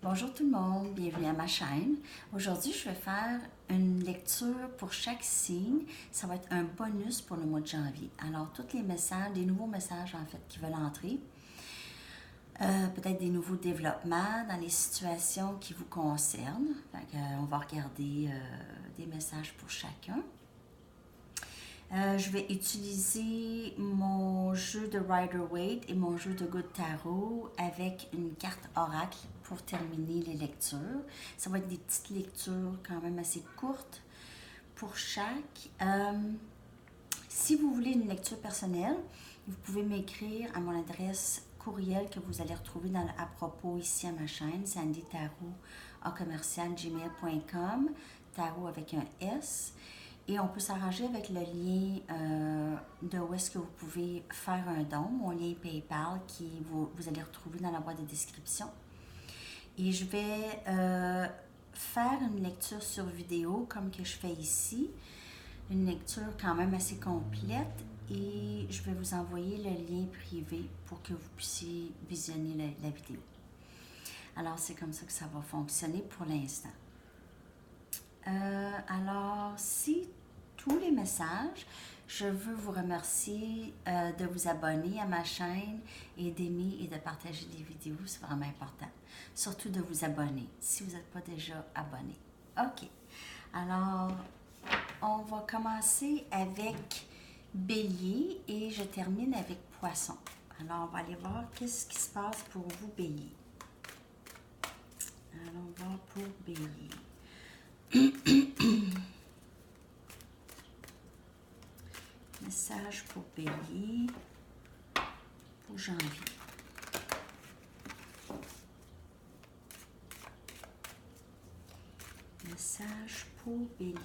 Bonjour tout le monde, bienvenue à ma chaîne. Aujourd'hui, je vais faire une lecture pour chaque signe. Ça va être un bonus pour le mois de janvier. Alors, tous les messages, des nouveaux messages en fait qui veulent entrer, peut-être des nouveaux développements dans les situations qui vous concernent. On va regarder des messages pour chacun. Je vais utiliser mon jeu de Rider-Waite et mon jeu de Good Tarot avec une carte oracle pour terminer les lectures. Ça va être des petites lectures quand même assez courtes pour chaque. Si vous voulez une lecture personnelle, vous pouvez m'écrire à mon adresse courriel que vous allez retrouver à propos ici à ma chaîne, sandytarot@gmail.com, tarot avec un S. Et on peut s'arranger avec le lien de où est-ce que vous pouvez faire un don, mon lien PayPal vous allez retrouver dans la boîte de description. Et je vais faire une lecture sur vidéo comme que je fais ici, une lecture quand même assez complète et je vais vous envoyer le lien privé pour que vous puissiez visionner la vidéo. Alors c'est comme ça que ça va fonctionner pour l'instant. Alors, si tous les messages, je veux vous remercier de vous abonner à ma chaîne et d'aimer et de partager les vidéos, c'est vraiment important. Surtout de vous abonner si vous n'êtes pas déjà abonné. OK. Alors, on va commencer avec Bélier et je termine avec Poisson. Alors, on va aller voir qu'est-ce qui se passe pour vous, Bélier. Alors, on va pour Bélier. Message pour Bélier pour janvier. Message pour Bélier.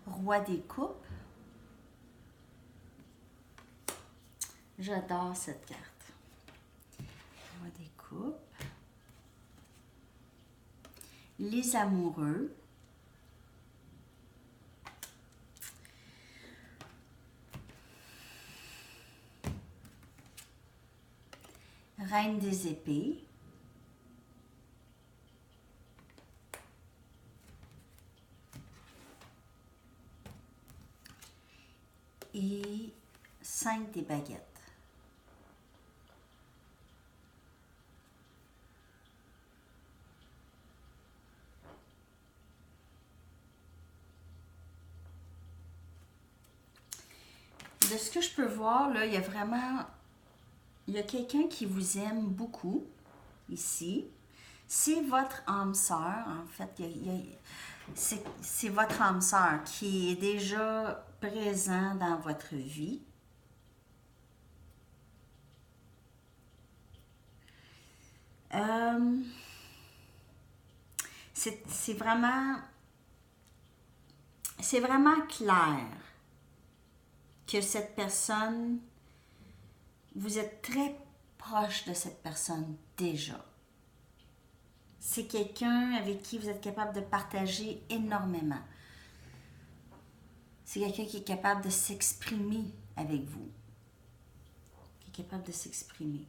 Roi des coupes. J'adore cette carte. Roi des coupes. Les amoureux. Reine des épées. Et 5 des baguettes. De ce que je peux voir, là, il y a quelqu'un qui vous aime beaucoup, ici. C'est votre âme sœur, en fait. C'est votre âme sœur qui est déjà présent dans votre vie. C'est vraiment clair que cette personne, vous êtes très proche de cette personne déjà. C'est quelqu'un avec qui vous êtes capable de partager énormément. C'est quelqu'un qui est capable de s'exprimer avec vous. Qui est capable de s'exprimer.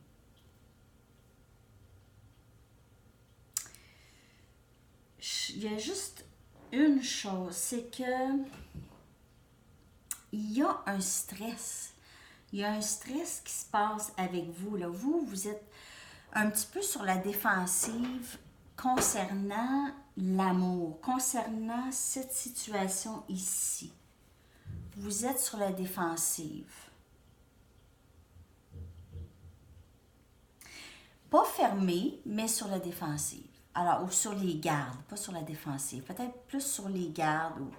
Il y a juste une chose, c'est que il y a un stress. Il y a un stress qui se passe avec vous. Là. Vous êtes un petit peu sur la défensive concernant l'amour, concernant cette situation ici. Vous êtes sur la défensive. Pas fermé, mais sur la défensive. Alors, ou sur les gardes, pas sur la défensive. Peut-être plus sur les gardes ou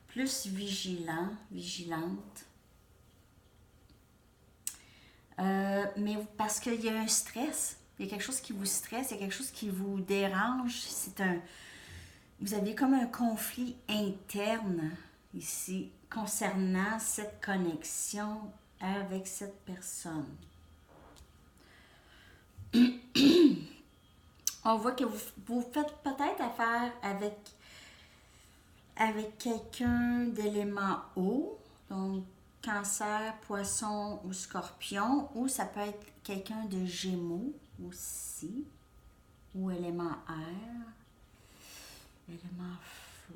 plus vigilante. Mais parce qu'il y a un stress. Il y a quelque chose qui vous stresse, il y a quelque chose qui vous dérange. Vous avez comme un conflit interne ici concernant cette connexion avec cette personne. On voit que vous faites peut-être affaire avec quelqu'un d'élément eau, donc Cancer, Poisson ou Scorpion, ou ça peut être quelqu'un de Gémeaux aussi, ou élément air, élément feu.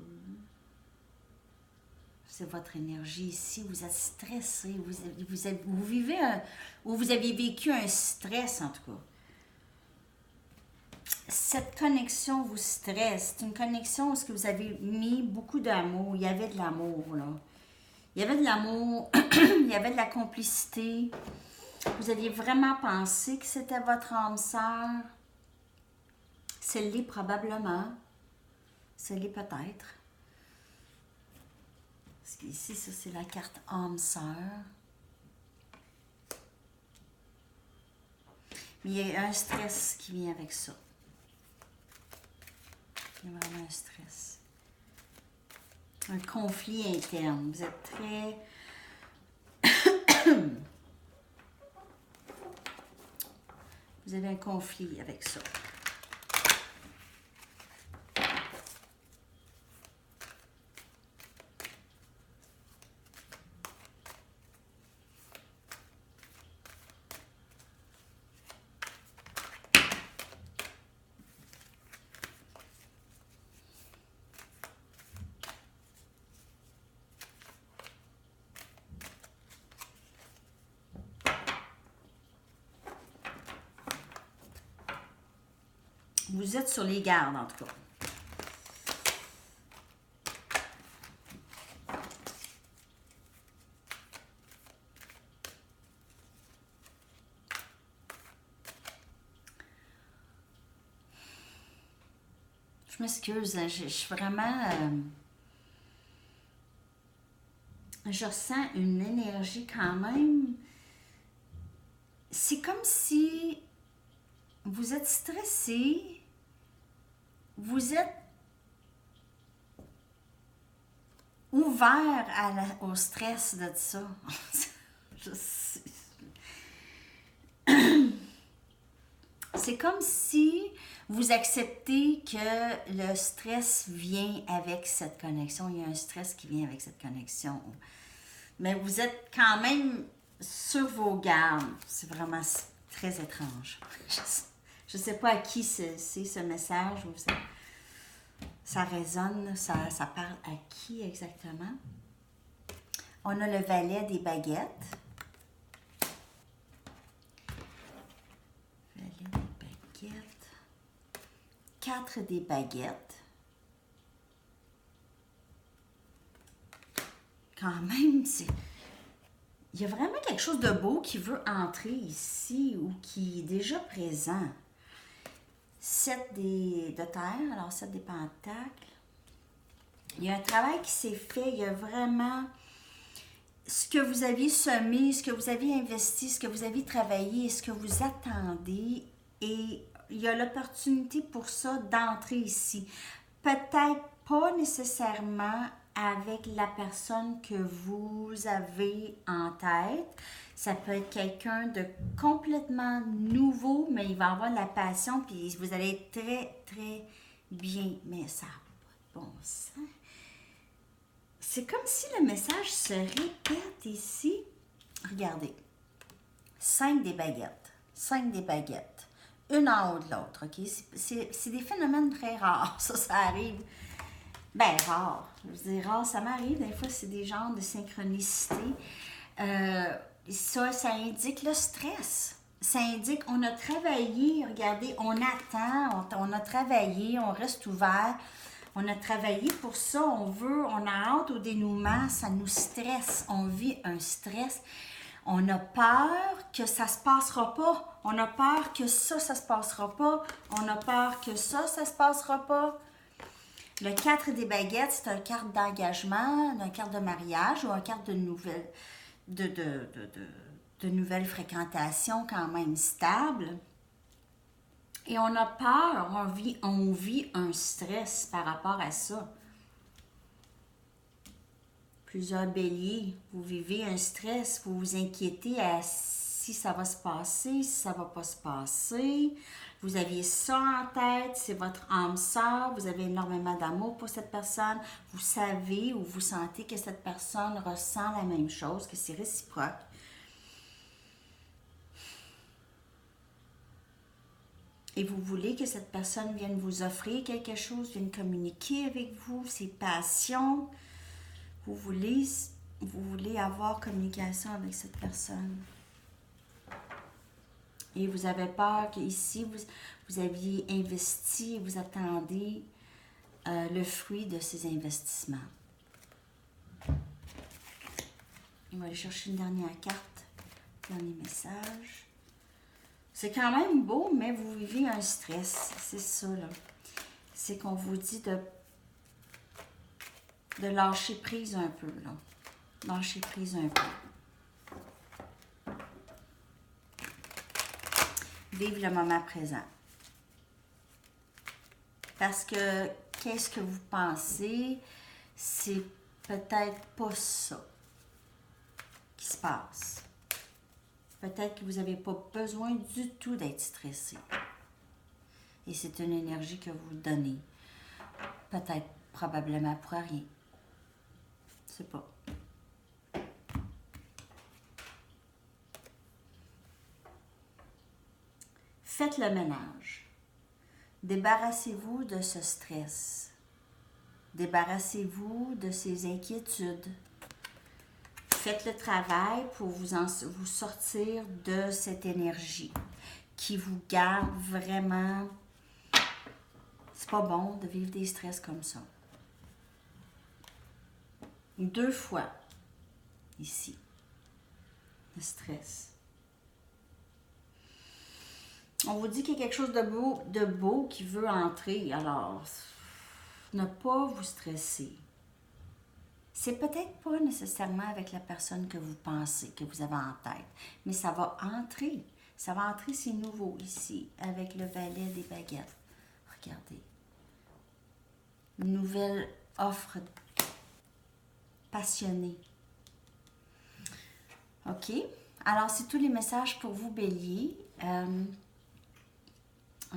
C'est votre énergie ici, vous êtes stressé, vous vivez ou vous avez vécu un stress en tout cas. Cette connexion vous stresse, c'est une connexion où vous avez mis beaucoup d'amour, il y avait de l'amour là. Il y avait de l'amour, il y avait de la complicité. Vous aviez vraiment pensé que c'était votre âme sœur. C'est l'est probablement. C'est l'est peut-être. Parce qu'ici, ça, c'est la carte âme sœur. Mais il y a un stress qui vient avec ça. Il y a vraiment un stress. Un conflit interne. Vous êtes très... Vous avez un conflit avec ça. Vous êtes sur les gardes, en tout cas. Je m'excuse, je suis vraiment... je ressens une énergie quand même. C'est comme si vous êtes stressé, vous êtes ouvert au stress de ça. C'est comme si vous acceptez que le stress vient avec cette connexion. Il y a un stress qui vient avec cette connexion. Mais vous êtes quand même sur vos gardes. C'est vraiment très étrange. Je ne sais pas à qui c'est ce message. Ça résonne, ça parle à qui exactement. On a le valet des baguettes. Valet des baguettes. 4 des baguettes. Quand même, il y a vraiment quelque chose de beau qui veut entrer ici ou qui est déjà présent. 7 de terre, alors 7 des pentacles. Il y a un travail qui s'est fait, il y a vraiment ce que vous aviez semé, ce que vous aviez investi, ce que vous aviez travaillé, ce que vous attendez. Et il y a l'opportunité pour ça d'entrer ici. Peut-être pas nécessairement avec la personne que vous avez en tête. Ça peut être quelqu'un de complètement nouveau, mais il va avoir de la passion, puis vous allez être très, très bien. Mais ça n'a pas de bon sens. C'est comme si le message se répète ici. Regardez. 5 des baguettes. 5 des baguettes. Une en haut de l'autre, OK? C'est des phénomènes très rares. Ça arrive. Ben, rare. Je veux dire, rare, ça m'arrive. Des fois, c'est des genres de synchronicité. Ça indique le stress. Ça indique, on a travaillé, regardez, on attend, on a travaillé, on reste ouvert. On a travaillé pour ça, on a hâte au dénouement, ça nous stresse. On vit un stress. On a peur que ça se passera pas. On a peur que ça se passera pas. On a peur que ça se passera pas. Le 4 des baguettes, c'est une carte d'engagement, une carte de mariage ou une carte de nouvelle, de nouvelles fréquentations quand même stables. Et on a peur, on vit un stress par rapport à ça. Plusieurs béliers, vous vivez un stress, vous vous inquiétez à si ça va se passer, si ça va pas se passer. Vous aviez ça en tête, c'est votre âme sœur, vous avez énormément d'amour pour cette personne, vous savez ou vous sentez que cette personne ressent la même chose, que c'est réciproque. Et vous voulez que cette personne vienne vous offrir quelque chose, vienne communiquer avec vous, ses passions. Vous voulez avoir communication avec cette personne. Et vous avez peur qu'ici, vous aviez investi et vous attendez le fruit de ces investissements. On va aller chercher une dernière carte, dernier message. C'est quand même beau, mais vous vivez un stress. C'est ça, là. C'est qu'on vous dit de lâcher prise un peu, là. Lâcher prise un peu. Vivre le moment présent. Parce que, qu'est-ce que vous pensez? C'est peut-être pas ça qui se passe. Peut-être que vous n'avez pas besoin du tout d'être stressé. Et c'est une énergie que vous donnez. Peut-être, probablement pour rien. Je sais pas. Faites le ménage. Débarrassez-vous de ce stress. Débarrassez-vous de ces inquiétudes. Faites le travail pour vous sortir de cette énergie qui vous garde vraiment. C'est pas bon de vivre des stress comme ça. 2 fois ici, le stress. On vous dit qu'il y a quelque chose de beau qui veut entrer, alors ne pas vous stresser. C'est peut-être pas nécessairement avec la personne que vous pensez, que vous avez en tête, mais ça va entrer. Ça va entrer, c'est nouveau ici, avec le valet des baguettes. Regardez. Une nouvelle offre passionnée. OK. Alors, c'est tous les messages pour vous, Bélier.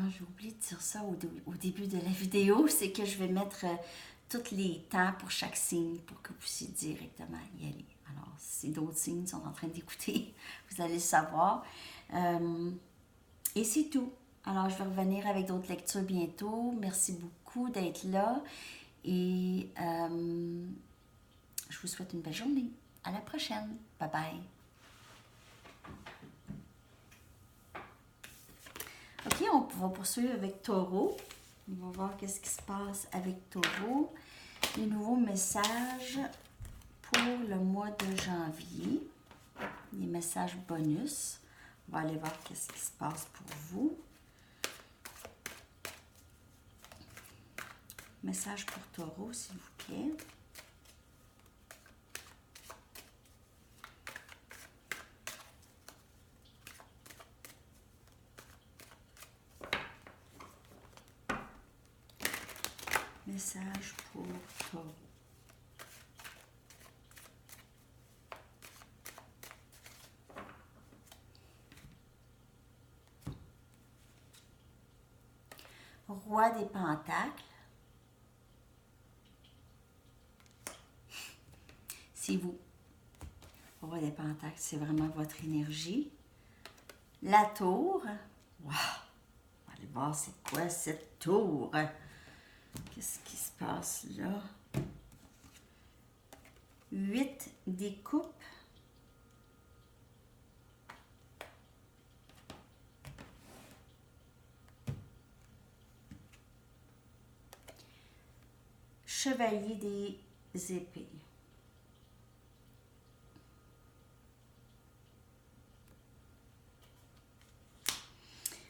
J'ai oublié de dire ça au début de la vidéo, c'est que je vais mettre tous les temps pour chaque signe pour que vous puissiez directement y aller. Alors, si d'autres signes sont en train d'écouter, vous allez le savoir. Et c'est tout. Alors, je vais revenir avec d'autres lectures bientôt. Merci beaucoup d'être là et je vous souhaite une belle journée. À la prochaine. Bye bye. OK, on va poursuivre avec Taureau. On va voir qu'est-ce qui se passe avec Taureau. Les nouveaux messages pour le mois de janvier. Les messages bonus. On va aller voir qu'est-ce qui se passe pour vous. Message pour Taureau, s'il vous plaît. Message pour Taureau. Roi des Pentacles. C'est vous. Roi des Pentacles, c'est vraiment votre énergie. La Tour. Wow! On va aller voir c'est quoi cette tour. Qu'est-ce qui se passe là? 8 des coupes. Chevalier des épées.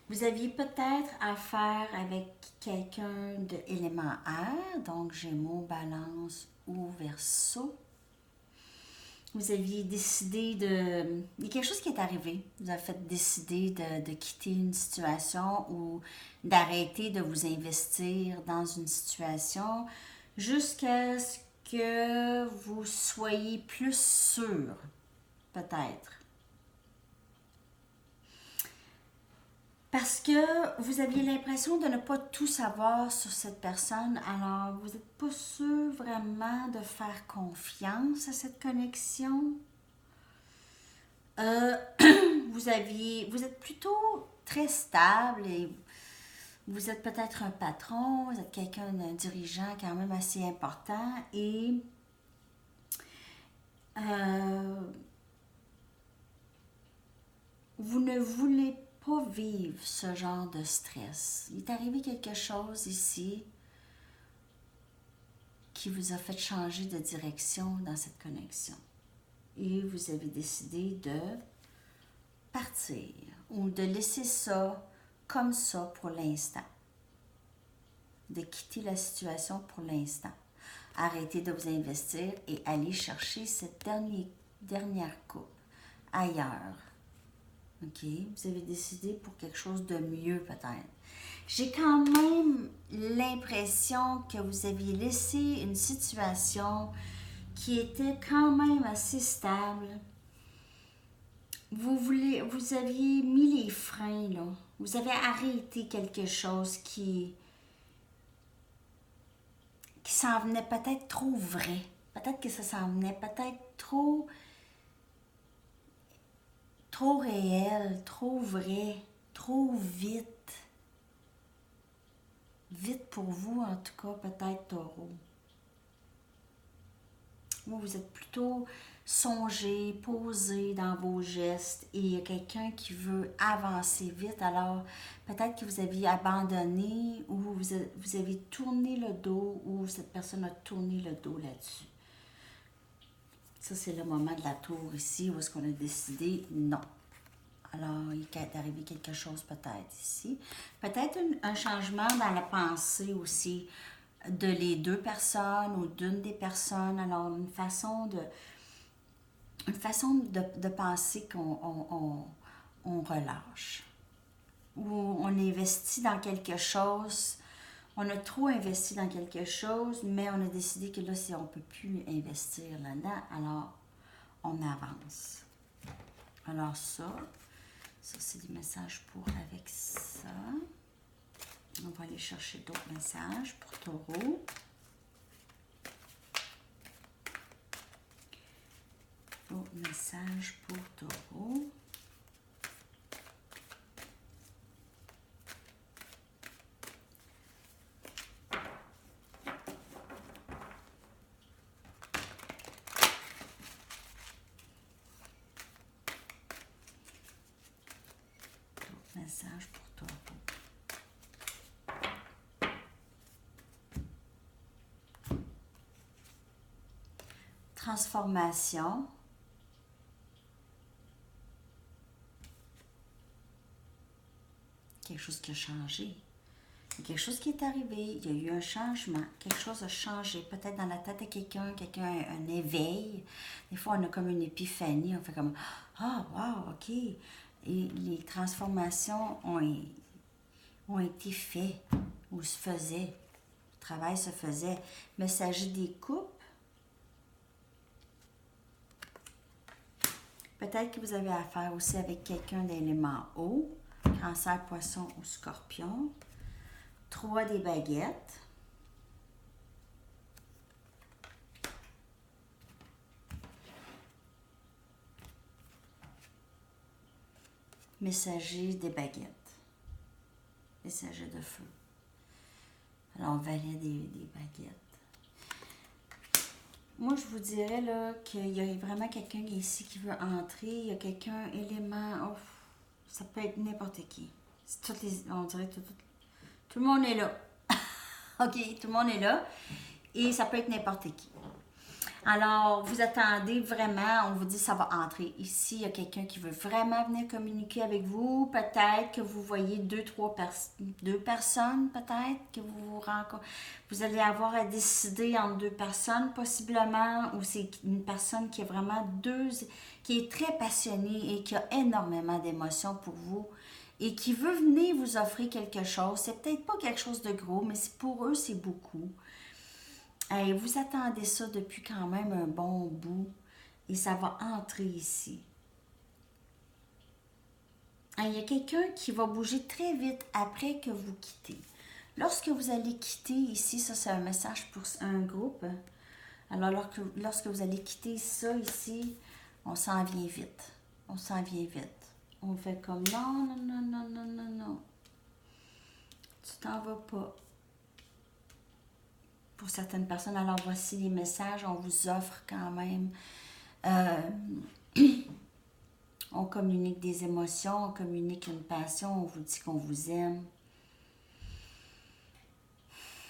Vous aviez peut-être affaire avec quelqu'un de élément air, donc Gémeaux, Balance ou Verseau. Vous aviez décidé de... Il y a quelque chose qui est arrivé. Vous avez fait décider de quitter une situation ou d'arrêter de vous investir dans une situation jusqu'à ce que vous soyez plus sûr, peut-être. Parce que vous aviez l'impression de ne pas tout savoir sur cette personne, alors vous n'êtes pas sûr vraiment de faire confiance à cette connexion. Euh, vous êtes plutôt très stable et vous êtes peut-être un patron, vous êtes quelqu'un d'un dirigeant quand même assez important et euh, vous ne voulez pas vivre ce genre de stress. Il est arrivé quelque chose ici qui vous a fait changer de direction dans cette connexion. Et vous avez décidé de partir ou de laisser ça comme ça pour l'instant. De quitter la situation pour l'instant. Arrêtez de vous investir et aller chercher cette dernière coupe ailleurs. OK? Vous avez décidé pour quelque chose de mieux peut-être. J'ai quand même l'impression que vous aviez laissé une situation qui était quand même assez stable. Vous aviez mis les freins, là. Vous avez arrêté quelque chose qui s'en venait peut-être trop vrai. Peut-être que ça s'en venait peut-être trop réel, trop vrai, trop vite. Vite pour vous, en tout cas, peut-être taureau. Vous êtes plutôt songé, posé dans vos gestes et il y a quelqu'un qui veut avancer vite. Alors, peut-être que vous aviez abandonné ou vous avez tourné le dos ou cette personne a tourné le dos là-dessus. Ça, c'est le moment de la tour ici où est-ce qu'on a décidé non. Alors, il est arrivé quelque chose peut-être ici. Peut-être un changement dans la pensée aussi de les deux personnes ou d'une des personnes. Alors, une façon de penser qu'on relâche. Ou on investit dans quelque chose. On a trop investi dans quelque chose, mais on a décidé que là, on ne peut plus investir là-dedans. Alors, on avance. Alors ça c'est des messages pour avec ça. On va aller chercher d'autres messages pour taureau. D'autres messages pour taureau. D'autres messages pour taureau. Transformation. Quelque chose qui a changé. Quelque chose qui est arrivé, il y a eu un changement, quelque chose a changé, peut-être dans la tête de quelqu'un a un éveil. Des fois, on a comme une épiphanie, on fait comme « Ah, wow, ok ». Et les transformations ont été faites ou se faisaient. Le travail se faisait. Mais il s'agit des coupes. Peut-être que vous avez affaire aussi avec quelqu'un d'élément eau, Cancer, Poisson ou Scorpion. 3 des baguettes. Messager des baguettes. Messager de feu. Alors, valet des baguettes. Moi, je vous dirais là qu'il y a vraiment quelqu'un ici qui veut entrer. Il y a quelqu'un, élément... Oh, ça peut être n'importe qui. On dirait tout le monde est là. OK, tout le monde est là. Et ça peut être n'importe qui. Alors, vous attendez vraiment, on vous dit ça va entrer. Ici, il y a quelqu'un qui veut vraiment venir communiquer avec vous. Peut-être que vous voyez deux personnes, peut-être, que vous rencontrez. Vous allez avoir à décider entre deux personnes, possiblement, ou c'est une personne qui est vraiment qui est très passionnée et qui a énormément d'émotions pour vous et qui veut venir vous offrir quelque chose. C'est peut-être pas quelque chose de gros, mais pour eux, c'est beaucoup. Et vous attendez ça depuis quand même un bon bout et ça va entrer ici. il y a quelqu'un qui va bouger très vite après que vous quittez. Lorsque vous allez quitter ici, ça c'est un message pour un groupe. Alors lorsque vous allez quitter ça ici, on s'en vient vite. On s'en vient vite. On fait comme non, non, non, non, non, non, non. Tu t'en vas pas. Pour certaines personnes, alors voici les messages. On vous offre quand même. On communique des émotions, on communique une passion, on vous dit qu'on vous aime.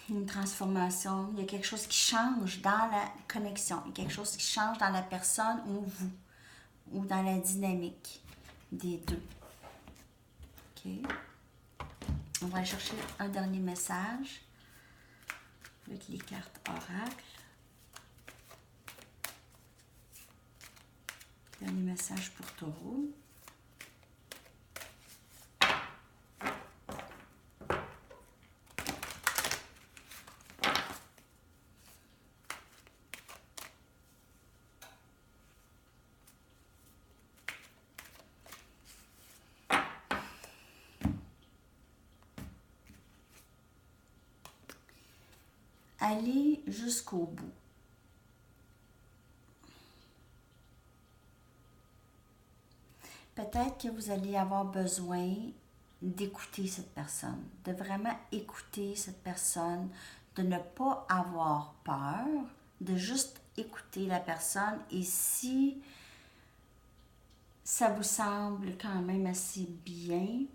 Une transformation, il y a quelque chose qui change dans la connexion, il y a quelque chose qui change dans la personne ou vous, ou dans la dynamique des deux. OK. On va aller chercher un dernier message avec les cartes oracle. Dernier message pour Taureau. Allez jusqu'au bout. Peut-être que vous allez avoir besoin d'écouter cette personne, de vraiment écouter cette personne, de ne pas avoir peur, de juste écouter la personne et si ça vous semble quand même assez bien,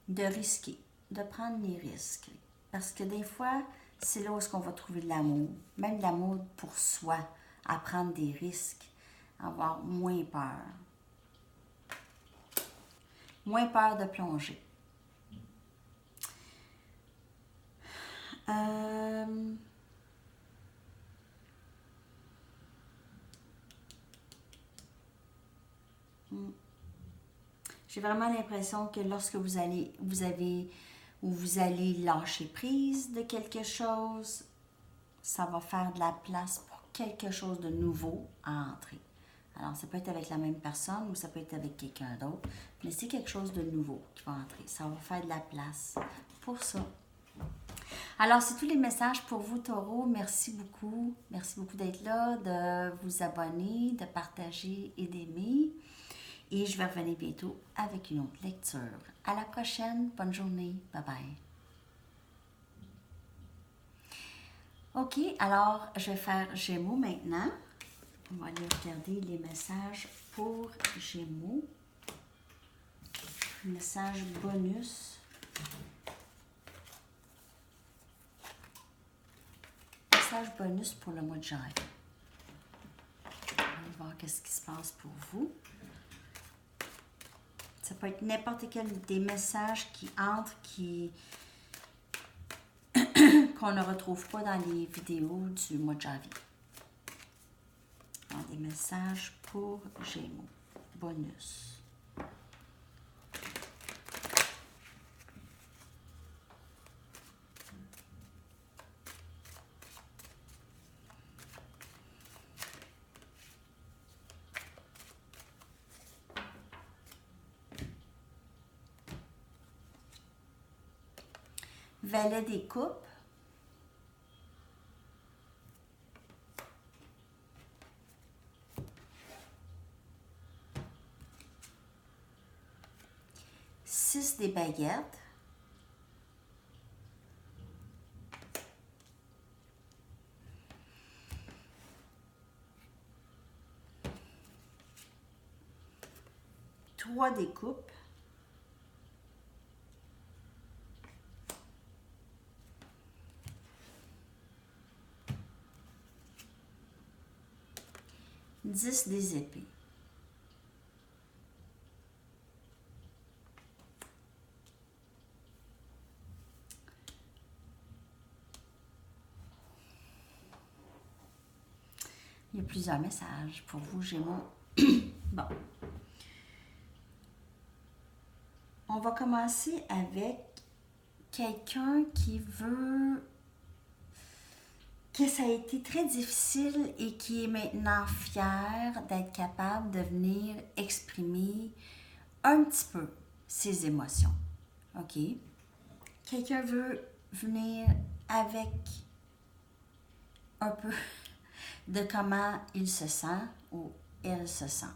de risquer, de prendre les risques. Parce que des fois, c'est là où est-ce qu'on va trouver de l'amour, même de l'amour pour soi, à prendre des risques, avoir moins peur. Moins peur de plonger. J'ai vraiment l'impression que lorsque vous allez lâcher prise de quelque chose, ça va faire de la place pour quelque chose de nouveau à entrer. Alors, ça peut être avec la même personne ou ça peut être avec quelqu'un d'autre, mais c'est quelque chose de nouveau qui va entrer. Ça va faire de la place pour ça. Alors, c'est tous les messages pour vous, Taureau. Merci beaucoup. Merci beaucoup d'être là, de vous abonner, de partager et d'aimer. Et je vais revenir bientôt avec une autre lecture. À la prochaine. Bonne journée. Bye bye. OK, alors je vais faire Gémeaux maintenant. On va aller regarder les messages pour Gémeaux. Message bonus. Message bonus pour le mois de janvier. On va voir qu'est-ce qui se passe pour vous. Ça peut être n'importe quel des messages qui entrent, qu'on ne retrouve pas dans les vidéos du mois de janvier. Alors, des messages pour Gémeaux. Bonus. Valet des coupes. Six des baguettes. Trois des coupes. Dix des épées. Il y a plusieurs messages pour vous, Gémeaux. Bon. On va commencer avec quelqu'un qui veut que ça a été très difficile et qui est maintenant fier d'être capable de venir exprimer un petit peu ses émotions. OK? Quelqu'un veut venir avec un peu de comment il se sent ou elle se sent.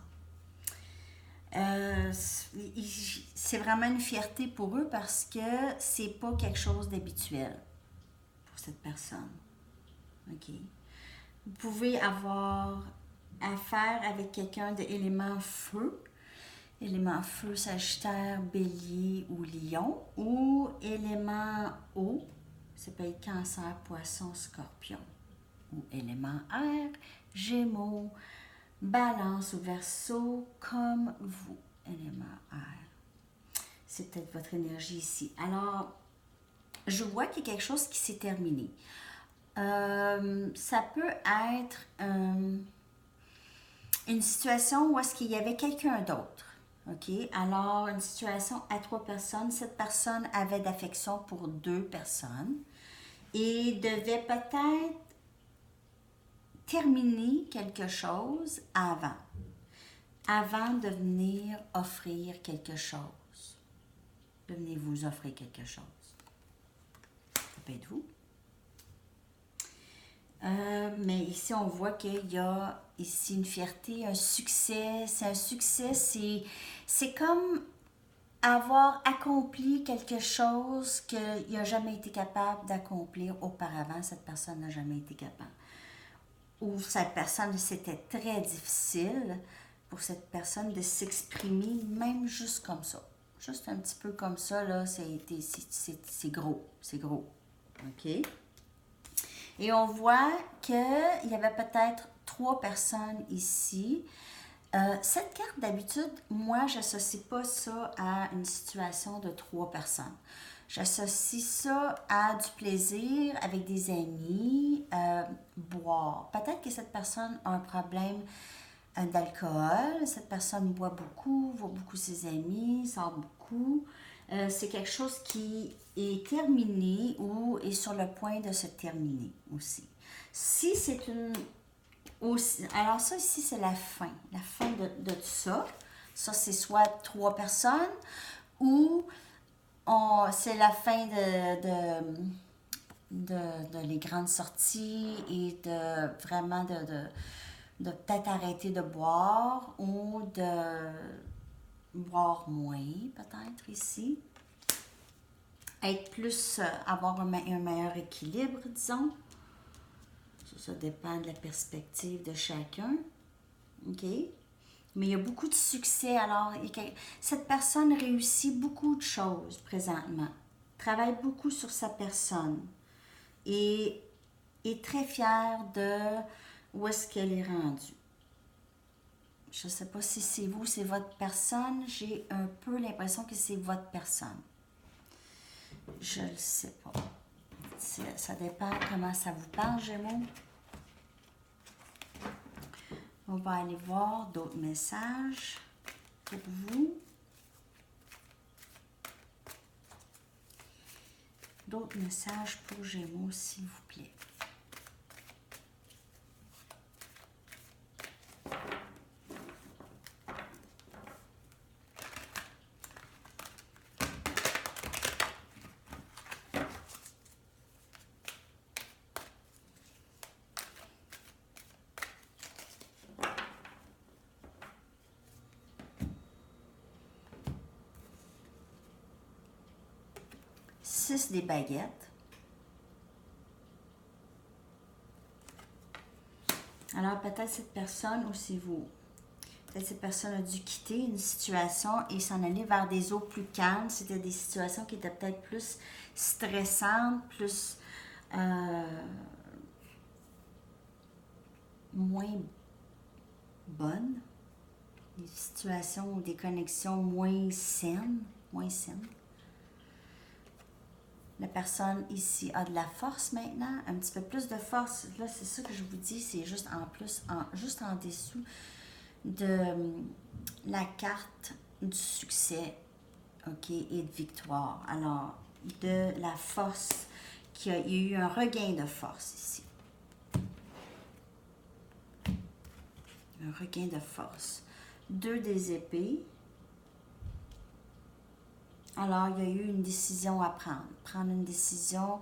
C'est vraiment une fierté pour eux parce que c'est pas quelque chose d'habituel pour cette personne. OK? Vous pouvez avoir affaire avec quelqu'un de élément feu, élément feu, Sagittaire, Bélier ou Lion, ou élément eau, ça peut être Cancer, Poisson, Scorpion, ou élément air, Gémeaux, Balance ou Verseau, comme vous, élément air. C'est peut-être votre énergie ici. Alors, je vois qu'il y a quelque chose qui s'est terminé. Ça peut être une situation où est-ce qu'il y avait quelqu'un d'autre. OK? Alors, une situation à 3 personnes. Cette personne avait d'affection pour 2 personnes et devait peut-être terminer quelque chose avant de venir offrir quelque chose. De venir vous offrir quelque chose. Ça peut être vous. Mais ici, on voit qu'il y a ici une fierté, un succès. C'est un succès, c'est comme avoir accompli quelque chose qu'il n'a jamais été capable d'accomplir auparavant. Cette personne n'a jamais été capable. Ou cette personne, c'était très difficile pour cette personne de s'exprimer, même juste comme ça. Juste un petit peu comme ça, là, c'est gros. C'est gros. OK? Et on voit qu'il y avait peut-être 3 personnes ici. Cette carte, d'habitude, moi, je n'associe pas ça à une situation de 3 personnes. J'associe ça à du plaisir avec des amis, boire. Peut-être que cette personne a un problème d'alcool. Cette personne boit beaucoup, voit beaucoup ses amis, sort beaucoup. C'est quelque chose qui est terminé ou est sur le point de se terminer aussi. Si c'est une... Aussi, alors ça ici, c'est la fin de tout ça. Ça, c'est soit 3 personnes ou c'est la fin de les grandes sorties et de vraiment de peut-être arrêter de boire ou de boire moins, peut-être ici. Être plus, avoir un meilleur équilibre, disons. Ça dépend de la perspective de chacun. OK? Mais il y a beaucoup de succès. Alors, cette personne réussit beaucoup de choses présentement. Travaille beaucoup sur sa personne. Et est très fière de où est-ce qu'elle est rendue. Je ne sais pas si c'est vous, c'est votre personne. J'ai un peu l'impression que c'est votre personne. Je ne le sais pas. Ça dépend comment ça vous parle, Gémeaux. On va aller voir d'autres messages pour vous. D'autres messages pour Gémeaux, s'il vous plaît. Des baguettes. Alors peut-être cette personne ou c'est vous. Peut-être cette personne a dû quitter une situation et s'en aller vers des eaux plus calmes. C'était des situations qui étaient peut-être plus stressantes, plus moins bonnes. Des situations ou des connexions moins saines. La personne ici a de la force maintenant, un petit peu plus de force. Là, c'est ça que je vous dis, c'est juste en plus, juste en dessous de la carte du succès, OK, et de victoire. Alors, de la force, il y a eu un regain de force ici. Un regain de force. 2 des épées. Alors, il y a eu une décision à prendre. Prendre une décision.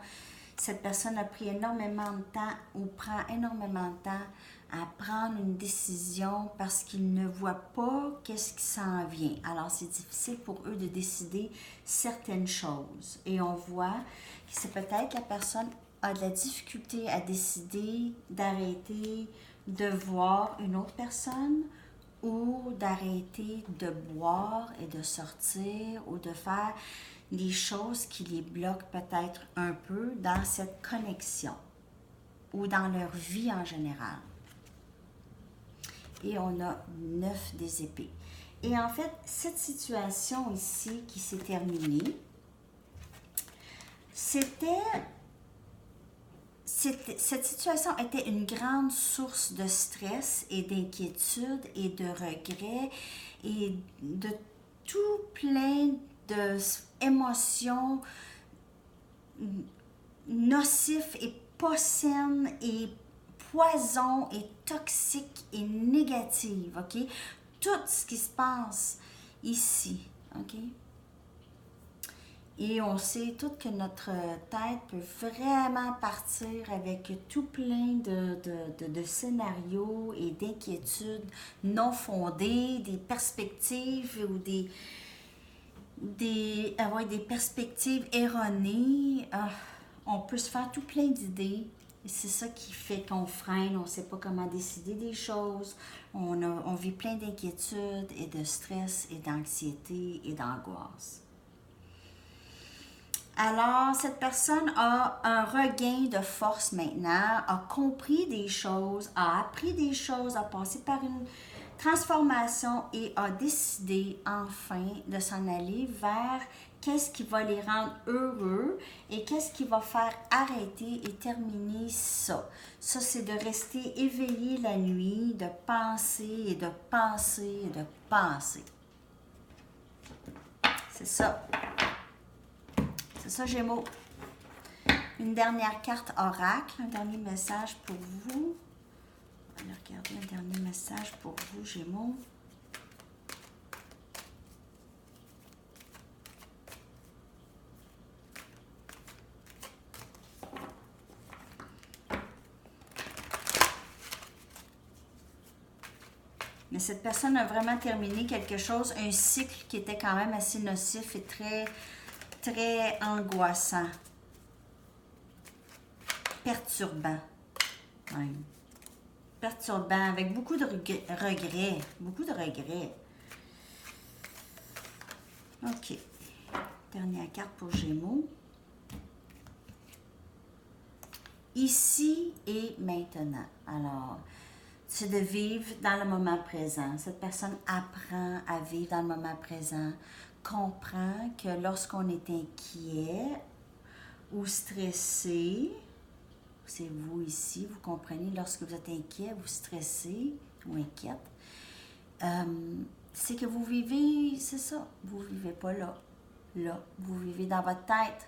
Cette personne a pris énormément de temps ou prend énormément de temps à prendre une décision parce qu'il ne voit pas qu'est-ce qui s'en vient. Alors, c'est difficile pour eux de décider certaines choses. Et on voit que c'est peut-être la personne a de la difficulté à décider d'arrêter de voir une autre personne ou d'arrêter de boire et de sortir ou de faire des choses qui les bloquent peut-être un peu dans cette connexion ou dans leur vie en général. Et on a 9 des épées. Et en fait, cette situation ici qui s'est terminée, cette situation était une grande source de stress et d'inquiétude et de regret et de tout plein d'émotions nocifs et pas saines et poison et toxique et négative, ok? Tout ce qui se passe ici, ok? Et on sait tout que notre tête peut vraiment partir avec tout plein de scénarios et d'inquiétudes non fondées, des perspectives ou avoir des perspectives erronées. On peut se faire tout plein d'idées. C'est ça qui fait qu'on freine, on ne sait pas comment décider des choses. On vit plein d'inquiétudes et de stress et d'anxiété et d'angoisse. Alors, cette personne a un regain de force maintenant, a compris des choses, a appris des choses, a passé par une transformation et a décidé enfin de s'en aller vers qu'est-ce qui va les rendre heureux et qu'est-ce qui va faire arrêter et terminer ça. Ça, c'est de rester éveillé la nuit, de penser et de penser et de penser. C'est ça. C'est ça, Gémeaux. Une dernière carte oracle, un dernier message pour vous. On va regarder un dernier message pour vous, Gémeaux. Mais cette personne a vraiment terminé quelque chose, un cycle qui était quand même assez nocif et très angoissant. Perturbant. Même. Perturbant, avec beaucoup de regrets. Beaucoup de regrets. OK. Dernière carte pour Gémeaux. Ici et maintenant. Alors, c'est de vivre dans le moment présent. Cette personne apprend à vivre dans le moment présent, comprend que lorsqu'on est inquiet ou stressé, c'est vous ici, vous comprenez, lorsque vous êtes inquiet, vous stressé ou inquiète, c'est que vous vivez, c'est ça, vous ne vivez pas là. Là, vous vivez dans votre tête,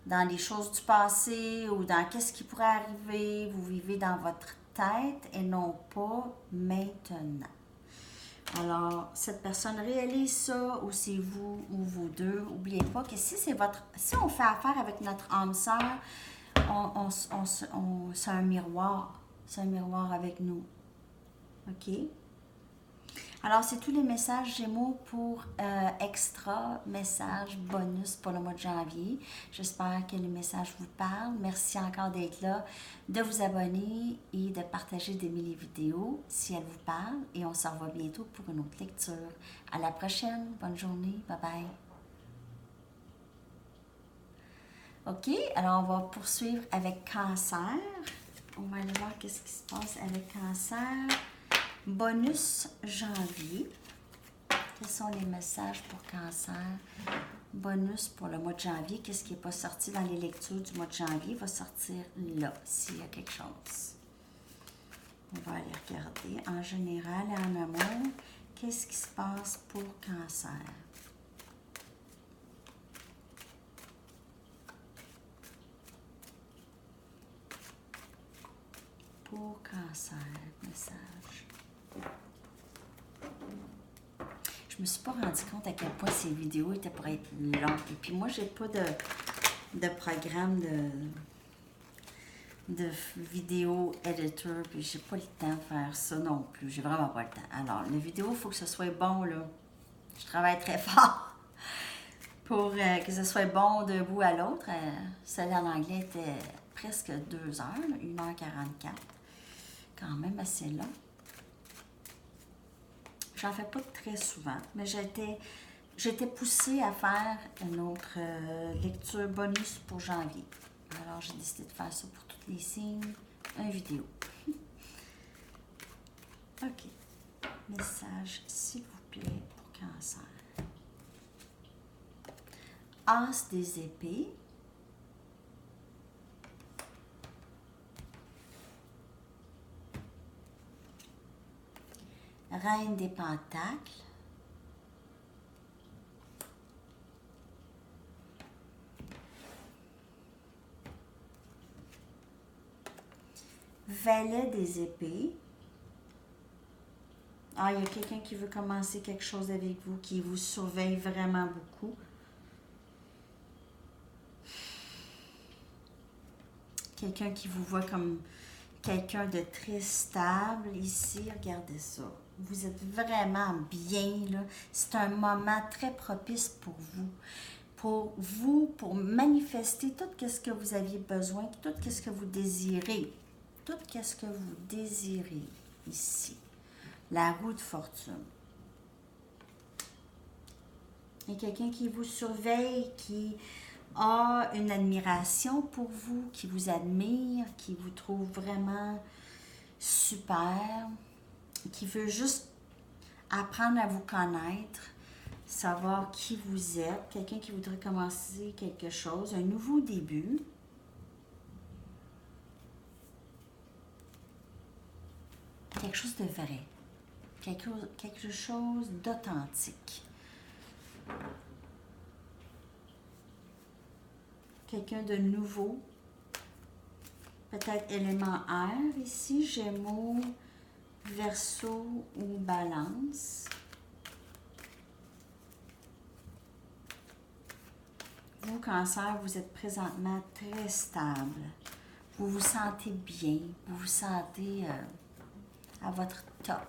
dans les choses du passé ou dans qu'est-ce qui pourrait arriver, vous vivez dans votre tête et non pas maintenant. Alors, cette personne réalise ça, ou c'est vous ou vous deux. N'oubliez pas que si on fait affaire avec notre âme sœur, c'est un miroir. C'est un miroir avec nous. OK? Alors, c'est tous les messages Gémeaux pour extra messages bonus pour le mois de janvier. J'espère que les messages vous parlent. Merci encore d'être là, de vous abonner et de partager d'aimer les vidéos si elles vous parlent. Et on se revoit bientôt pour une autre lecture. À la prochaine. Bonne journée. Bye bye. OK, alors on va poursuivre avec Cancer. On va aller voir qu'est-ce qui se passe avec Cancer. Bonus janvier. Quels sont les messages pour Cancer? Bonus pour le mois de janvier. Qu'est-ce qui n'est pas sorti dans les lectures du mois de janvier va sortir là, s'il y a quelque chose. On va aller regarder. En général et en amour, qu'est-ce qui se passe pour Cancer? Pour Cancer, message. je me suis pas rendu compte à quel point ces vidéos étaient pour être longues. Et puis moi, j'ai pas de programme de vidéo editor, puis j'ai pas le temps de faire ça non plus. J'ai vraiment pas le temps. Alors, la vidéo, il faut que ce soit bon, là. Je travaille très fort pour que ce soit bon d'un bout à l'autre. Celle en anglais était presque 2 heures, 1h44. Quand même assez long. J'en fais pas très souvent, mais j'étais poussée à faire une autre lecture bonus pour janvier. Alors, j'ai décidé de faire ça pour tous les signes, une vidéo. OK. Message, s'il vous plaît, pour Cancer. As des épées. Reine des pentacles. Valet des épées. Ah, il y a quelqu'un qui veut commencer quelque chose avec vous, qui vous surveille vraiment beaucoup. Quelqu'un qui vous voit comme quelqu'un de très stable ici. Regardez ça. Vous êtes vraiment bien, là. C'est un moment très propice pour vous. Pour manifester tout ce que vous aviez besoin, tout ce que vous désirez. Tout ce que vous désirez ici. La roue de fortune. Il y a quelqu'un qui vous surveille, qui a une admiration pour vous, qui vous admire, qui vous trouve vraiment super, qui veut juste apprendre à vous connaître, savoir qui vous êtes, quelqu'un qui voudrait commencer quelque chose, un nouveau début. Quelque chose de vrai, quelque chose d'authentique. Quelqu'un de nouveau, peut-être élément air ici, Gémeaux, Verseau ou Balance. Vous, Cancer, vous êtes présentement très stable. Vous vous sentez bien, vous vous sentez à votre top.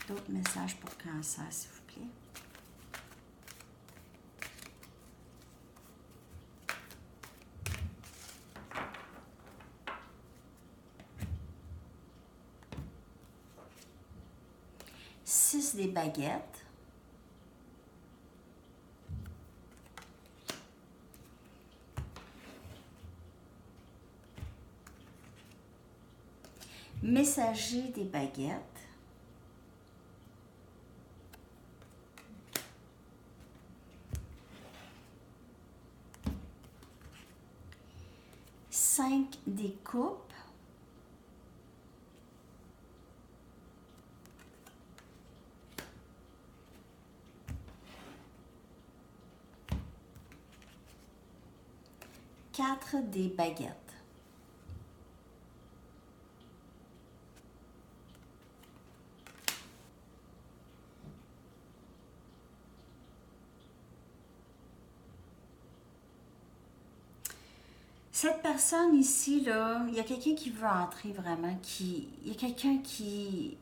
D'autres messages pour Cancer, s'il vous plaît. Six des baguettes. Messager des baguettes. Cinq des coupes. Quatre des baguettes. Cette personne ici, là, il y a quelqu'un qui veut entrer vraiment, il y a quelqu'un qui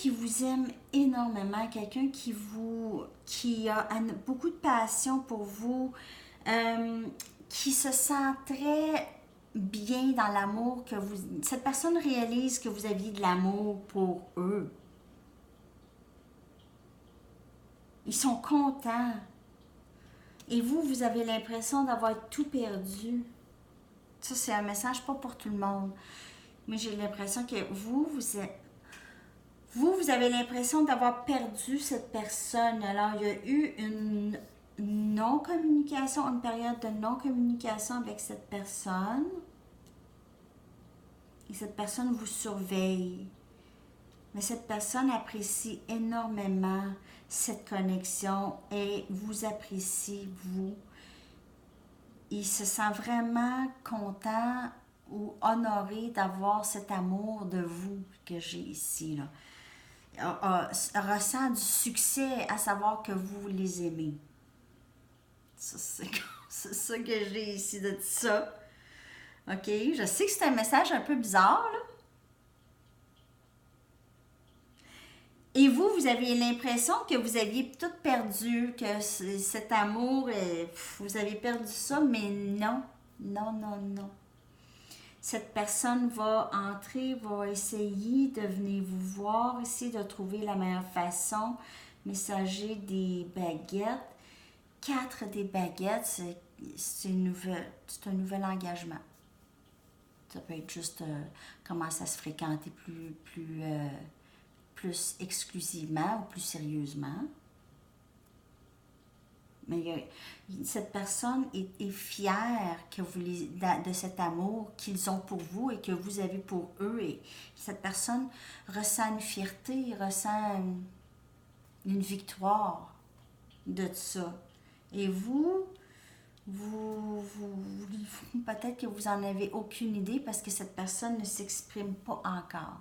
vous aime énormément, quelqu'un qui a beaucoup de passion pour vous, qui se sent très bien dans l'amour que vous... Cette personne réalise que vous aviez de l'amour pour eux. Ils sont contents. Et vous avez l'impression d'avoir tout perdu. Ça, c'est un message pas pour tout le monde. Mais j'ai l'impression que vous avez l'impression d'avoir perdu cette personne. Alors, il y a eu une non-communication, une période de non-communication avec cette personne. Et cette personne vous surveille. Mais cette personne apprécie énormément cette connexion et vous apprécie, vous. il se sent vraiment content ou honoré d'avoir cet amour de vous que j'ai ici, là. Ressent du succès à savoir que vous les aimez. Ça, c'est ça que j'ai ici de ça. OK? Je sais que c'est un message un peu bizarre, là. Et vous, vous aviez l'impression que vous aviez tout perdu, que cet amour, vous avez perdu ça, mais non. Non, non, non. Cette personne va entrer, va essayer de venir vous voir, essayer de trouver la meilleure façon. Messager des baguettes. 4 des baguettes, c'est un nouvel engagement. Ça peut être juste commencer à se fréquenter plus exclusivement ou plus sérieusement. Mais cette personne est fière que de cet amour qu'ils ont pour vous et que vous avez pour eux. Et cette personne ressent une fierté, ressent une victoire de ça. Et vous peut-être que vous n'en avez aucune idée parce que cette personne ne s'exprime pas encore.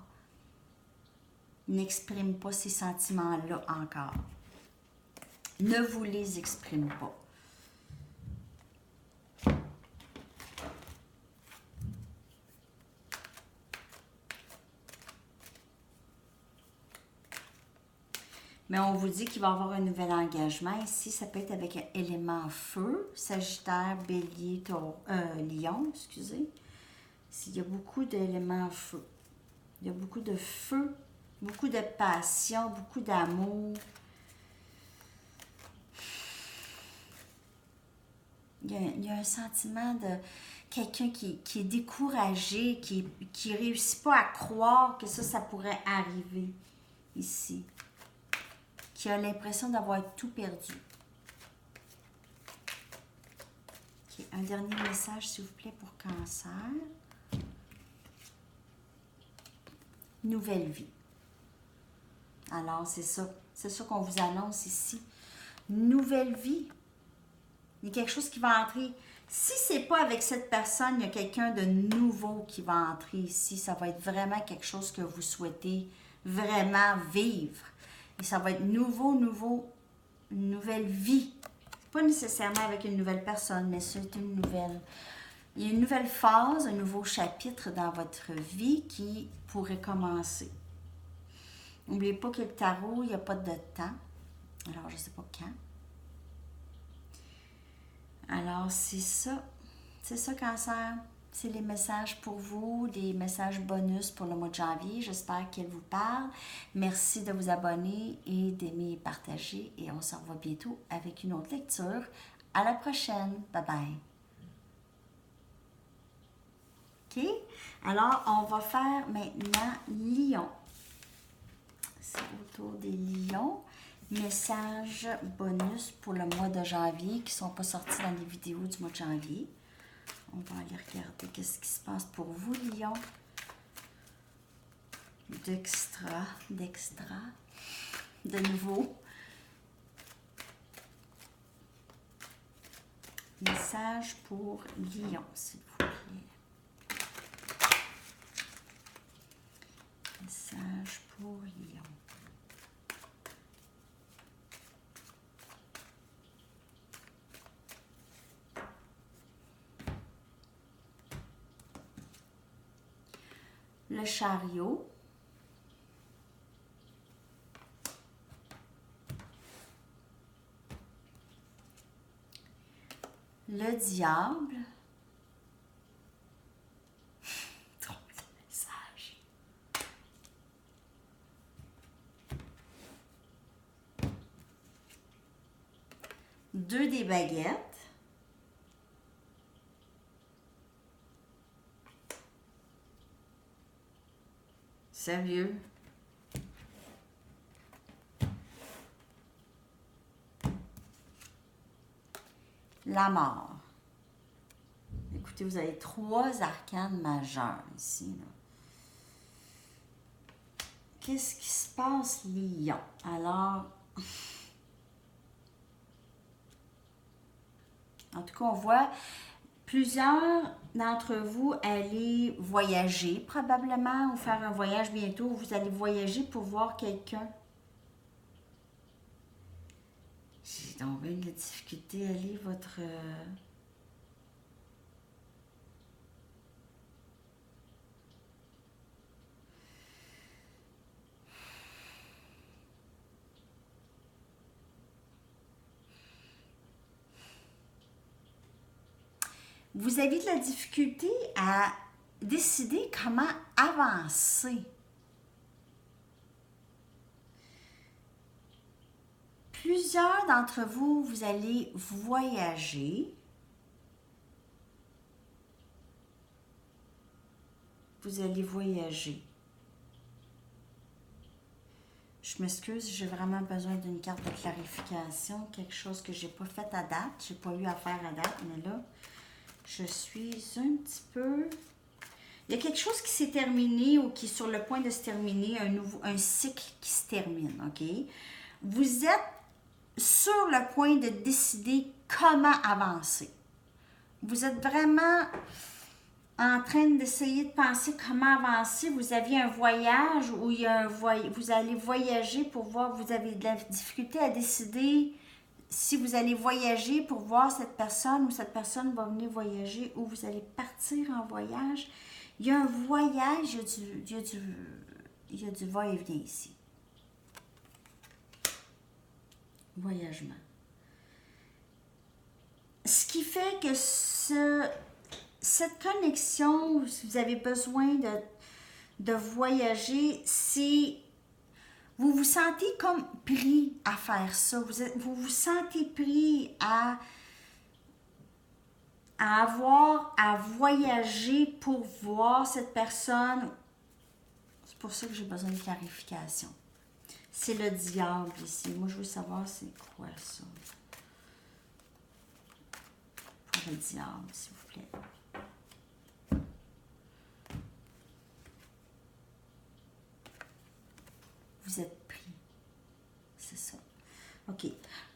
N'exprime pas ces sentiments-là encore. Ne vous les exprime pas. Mais on vous dit qu'il va y avoir un nouvel engagement ici. Ça peut être avec un élément feu, Sagittaire, Bélier, Lion, excusez. Il y a beaucoup d'éléments feu. Il y a beaucoup de feu, beaucoup de passion, beaucoup d'amour. Il y a un sentiment de quelqu'un qui est découragé, qui ne réussit pas à croire que ça pourrait arriver ici. Qui a l'impression d'avoir tout perdu. Okay. Un dernier message, s'il vous plaît, pour Cancer. Nouvelle vie. Alors, c'est ça. C'est ça qu'on vous annonce ici. Nouvelle vie. Il y a quelque chose qui va entrer. Si c'est pas avec cette personne, il y a quelqu'un de nouveau qui va entrer ici. Ça va être vraiment quelque chose que vous souhaitez vraiment vivre. Et ça va être une nouvelle vie. Pas nécessairement avec une nouvelle personne, mais c'est une nouvelle. Il y a une nouvelle phase, un nouveau chapitre dans votre vie qui pourrait commencer. N'oubliez pas que le tarot, il n'y a pas de temps. Alors, je ne sais pas quand. Alors, c'est ça. C'est ça, Cancer. C'est les messages pour vous, des messages bonus pour le mois de janvier. J'espère qu'ils vous parlent. Merci de vous abonner et d'aimer et partager. Et on se revoit bientôt avec une autre lecture. À la prochaine. Bye bye. OK? Alors, on va faire maintenant Lion. C'est autour des lions. Messages bonus pour le mois de janvier qui ne sont pas sortis dans les vidéos du mois de janvier. On va aller regarder qu'est-ce qui se passe pour vous, Lion. D'extra, de nouveau. Message pour Lion, s'il vous plaît. Message pour Lion. Le chariot. Le diable. Trop de messages. Deux des baguettes. Sérieux? La mort. Écoutez, vous avez 3 arcanes majeures ici. Qu'est-ce qui se passe, Lion? Alors, en tout cas, on voit Plusieurs d'entre vous allez voyager probablement ou faire un voyage bientôt. Vous allez voyager pour voir quelqu'un. J'ai donc bien de la difficulté à lire votre... Vous avez de la difficulté à décider comment avancer. Plusieurs d'entre vous, vous allez voyager. Vous allez voyager. Je m'excuse, j'ai vraiment besoin d'une carte de clarification, quelque chose que j'ai pas fait à date, j'ai pas eu à faire à date, mais là, je suis un petit peu... Il y a quelque chose qui s'est terminé ou qui est sur le point de se terminer, un cycle qui se termine, OK? Vous êtes sur le point de décider comment avancer. Vous êtes vraiment en train d'essayer de penser comment avancer. Vous aviez un voyage où il y a vous allez voyager pour voir, vous avez de la difficulté à décider si vous allez voyager pour voir cette personne ou cette personne va venir voyager ou vous allez partir en voyage. Il y a un voyage, il y a du va-et-vient ici. Voyagement. Ce qui fait que cette connexion, si vous avez besoin de voyager, c'est... Vous vous sentez comme pris à faire ça. Vous vous sentez pris à avoir à voyager pour voir cette personne. C'est pour ça que j'ai besoin de clarification. C'est le diable ici. Moi, je veux savoir c'est quoi ça. Pour le diable, s'il vous plaît. Vous êtes pris. C'est ça. OK.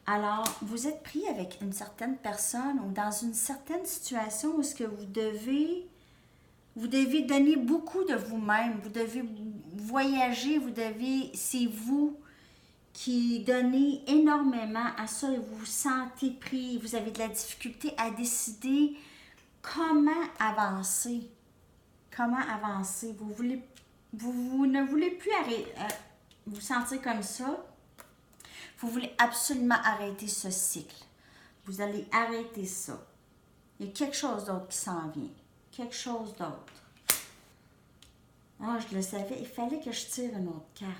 Alors, vous êtes pris avec une certaine personne ou dans une certaine situation où est-ce que vous devez donner beaucoup de vous-même. Vous devez voyager, c'est vous qui donnez énormément à ça et vous vous sentez pris. Vous avez de la difficulté à décider comment avancer. Comment avancer. Vous ne voulez plus vous sentir comme ça. Vous voulez absolument arrêter ce cycle. Vous allez arrêter ça. Il y a quelque chose d'autre qui s'en vient. Quelque chose d'autre. Ah, je le savais. Il fallait que je tire une autre carte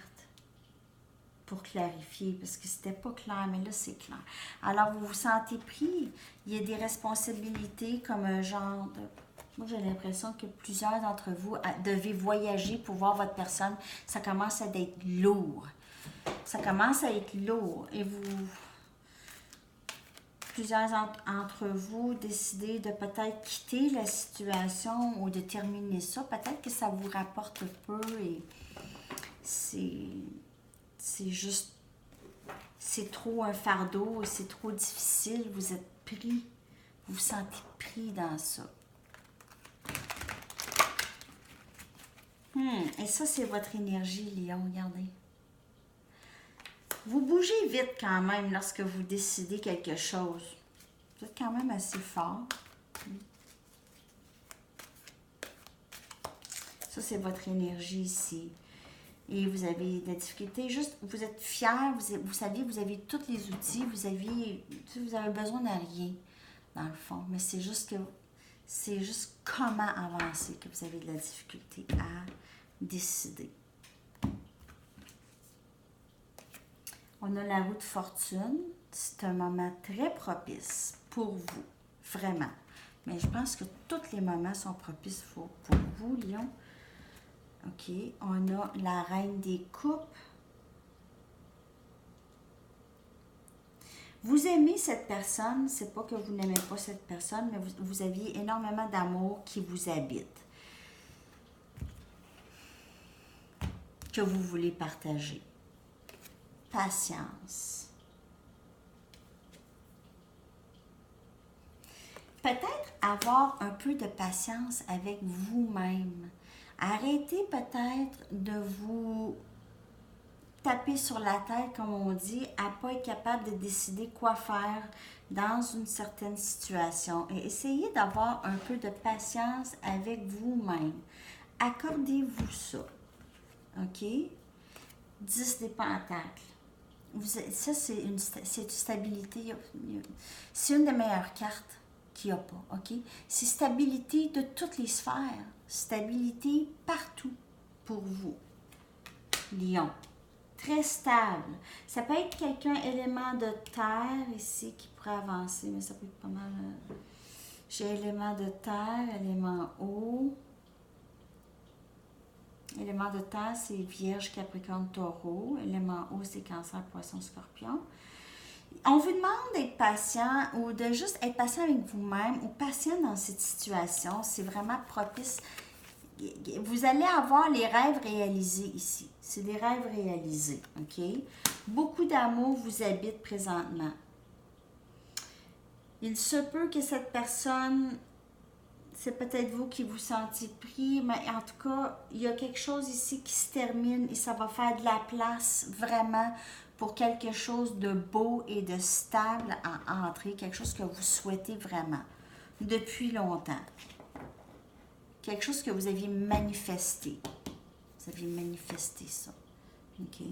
pour clarifier, parce que c'était pas clair, mais là, c'est clair. Alors, vous vous sentez pris. Il y a des responsabilités comme un genre de... Moi, j'ai l'impression que plusieurs d'entre vous devez voyager pour voir votre personne. Ça commence à être lourd. Ça commence à être lourd. Et plusieurs d'entre vous décidez de peut-être quitter la situation ou de terminer ça. Peut-être que ça vous rapporte peu et c'est juste, c'est trop un fardeau, c'est trop difficile. Vous êtes pris, vous vous sentez pris dans ça. Et ça, c'est votre énergie, Lion, regardez. Vous bougez vite quand même lorsque vous décidez quelque chose. Vous êtes quand même assez fort. Ça, c'est votre énergie ici. Et vous avez de la difficulté. Juste, vous êtes fier, vous savez, vous avez tous les outils, vous avez besoin de rien, dans le fond. Mais c'est juste comment avancer que vous avez de la difficulté à décider. On a la roue de fortune. C'est un moment très propice pour vous, vraiment. Mais je pense que tous les moments sont propices pour vous, Lion. OK, on a la reine des coupes. Vous aimez cette personne, c'est pas que vous n'aimez pas cette personne, mais vous aviez énormément d'amour qui vous habite, que vous voulez partager. Patience. peut-être avoir un peu de patience avec vous-même. Arrêtez peut-être de vous taper sur la tête, comme on dit, à ne pas être capable de décider quoi faire dans une certaine situation. Et essayez d'avoir un peu de patience avec vous-même. Accordez-vous ça. OK? 10 des pentacles. Ça, c'est une stabilité. C'est une des meilleures cartes qu'il n'y a pas. OK? C'est stabilité de toutes les sphères. Stabilité partout pour vous. Lion. Très stable. Ça peut être quelqu'un, élément de terre ici, qui pourrait avancer, mais ça peut être pas mal. J'ai élément de terre, élément eau. Élément de terre, c'est Vierge, Capricorne, Taureau. Élément eau, c'est Cancer, Poisson, Scorpion. On vous demande d'être patient ou de juste être patient avec vous-même ou patient dans cette situation. C'est vraiment propice. Vous allez avoir les rêves réalisés ici. C'est des rêves réalisés, OK? Beaucoup d'amour vous habite présentement. Il se peut que cette personne, c'est peut-être vous qui vous sentez pris, mais en tout cas, il y a quelque chose ici qui se termine et ça va faire de la place vraiment pour quelque chose de beau et de stable à entrer, quelque chose que vous souhaitez vraiment depuis longtemps. Quelque chose que vous aviez manifesté. Vous aviez manifesté ça. OK.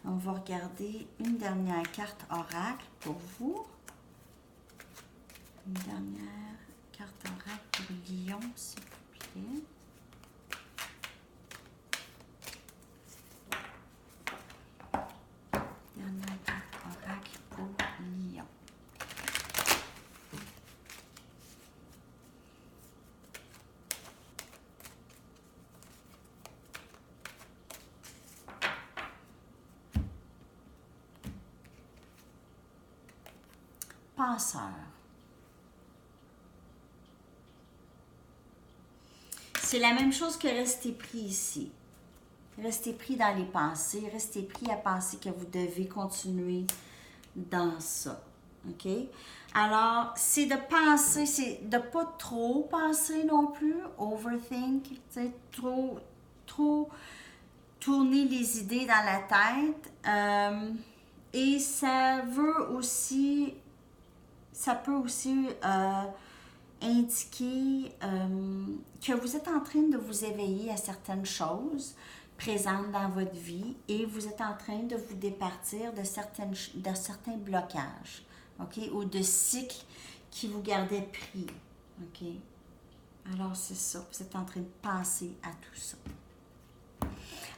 On va regarder une dernière carte oracle pour vous. Une dernière carte oracle pour Lion, s'il vous plaît. Dernière carte oracle pour Lion. Penseur. C'est la même chose que rester pris ici. Restez pris dans les pensées, restez pris à penser que vous devez continuer dans ça. OK? Alors, c'est de penser, c'est de pas trop penser non plus, overthink, trop tourner les idées dans la tête. Et ça peut aussi indiquer que vous êtes en train de vous éveiller à certaines choses présentes dans votre vie et vous êtes en train de vous départir de certains blocages, OK? Ou de cycles qui vous gardaient pris, OK? Alors, c'est ça. Vous êtes en train de penser à tout ça.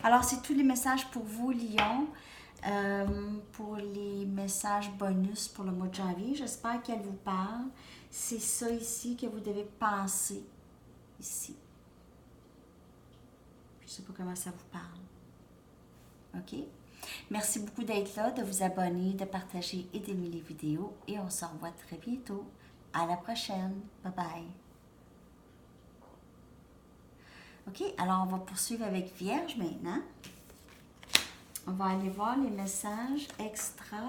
Alors, c'est tous les messages pour vous, Lion. Pour les messages bonus pour le mois de janvier. J'espère qu'elle vous parle. C'est ça ici que vous devez penser. Ici. Je ne sais pas comment ça vous parle. OK? Merci beaucoup d'être là, de vous abonner, de partager et d'aimer les vidéos. Et on se revoit très bientôt. À la prochaine. Bye bye. OK? Alors, on va poursuivre avec Vierge maintenant. On va aller voir les messages extra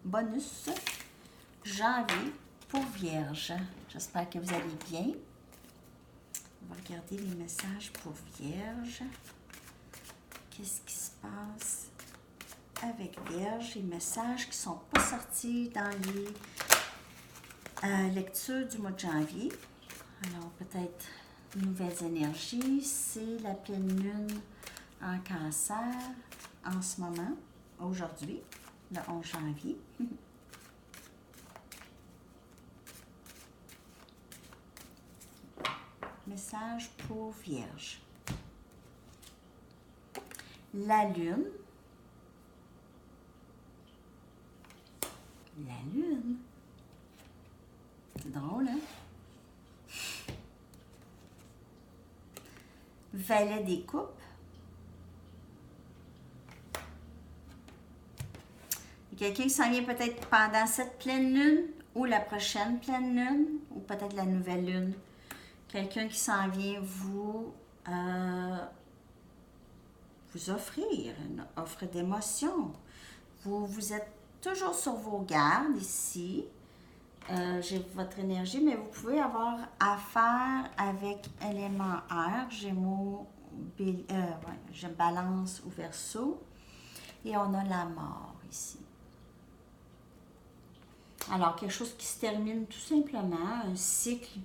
bonus janvier pour Vierge. J'espère que vous allez bien. On va regarder les messages pour Vierge. Qu'est-ce qui se passe avec Vierge? Les messages qui ne sont pas sortis dans les lectures du mois de janvier. Alors, peut-être nouvelles énergies. C'est la pleine lune en Cancer en ce moment, aujourd'hui, le 11 janvier. Message pour Vierge. La lune. La lune. C'est drôle, hein? Valet des coupes. Quelqu'un qui s'en vient peut-être pendant cette pleine lune ou la prochaine pleine lune ou peut-être la nouvelle lune. Quelqu'un qui s'en vient vous offrir une offre d'émotion. Vous êtes toujours sur vos gardes ici. j'ai votre énergie, mais vous pouvez avoir affaire avec élément air, Gémeaux, je balance ou Verseau. Et on a la mort ici. Alors, quelque chose qui se termine tout simplement, un cycle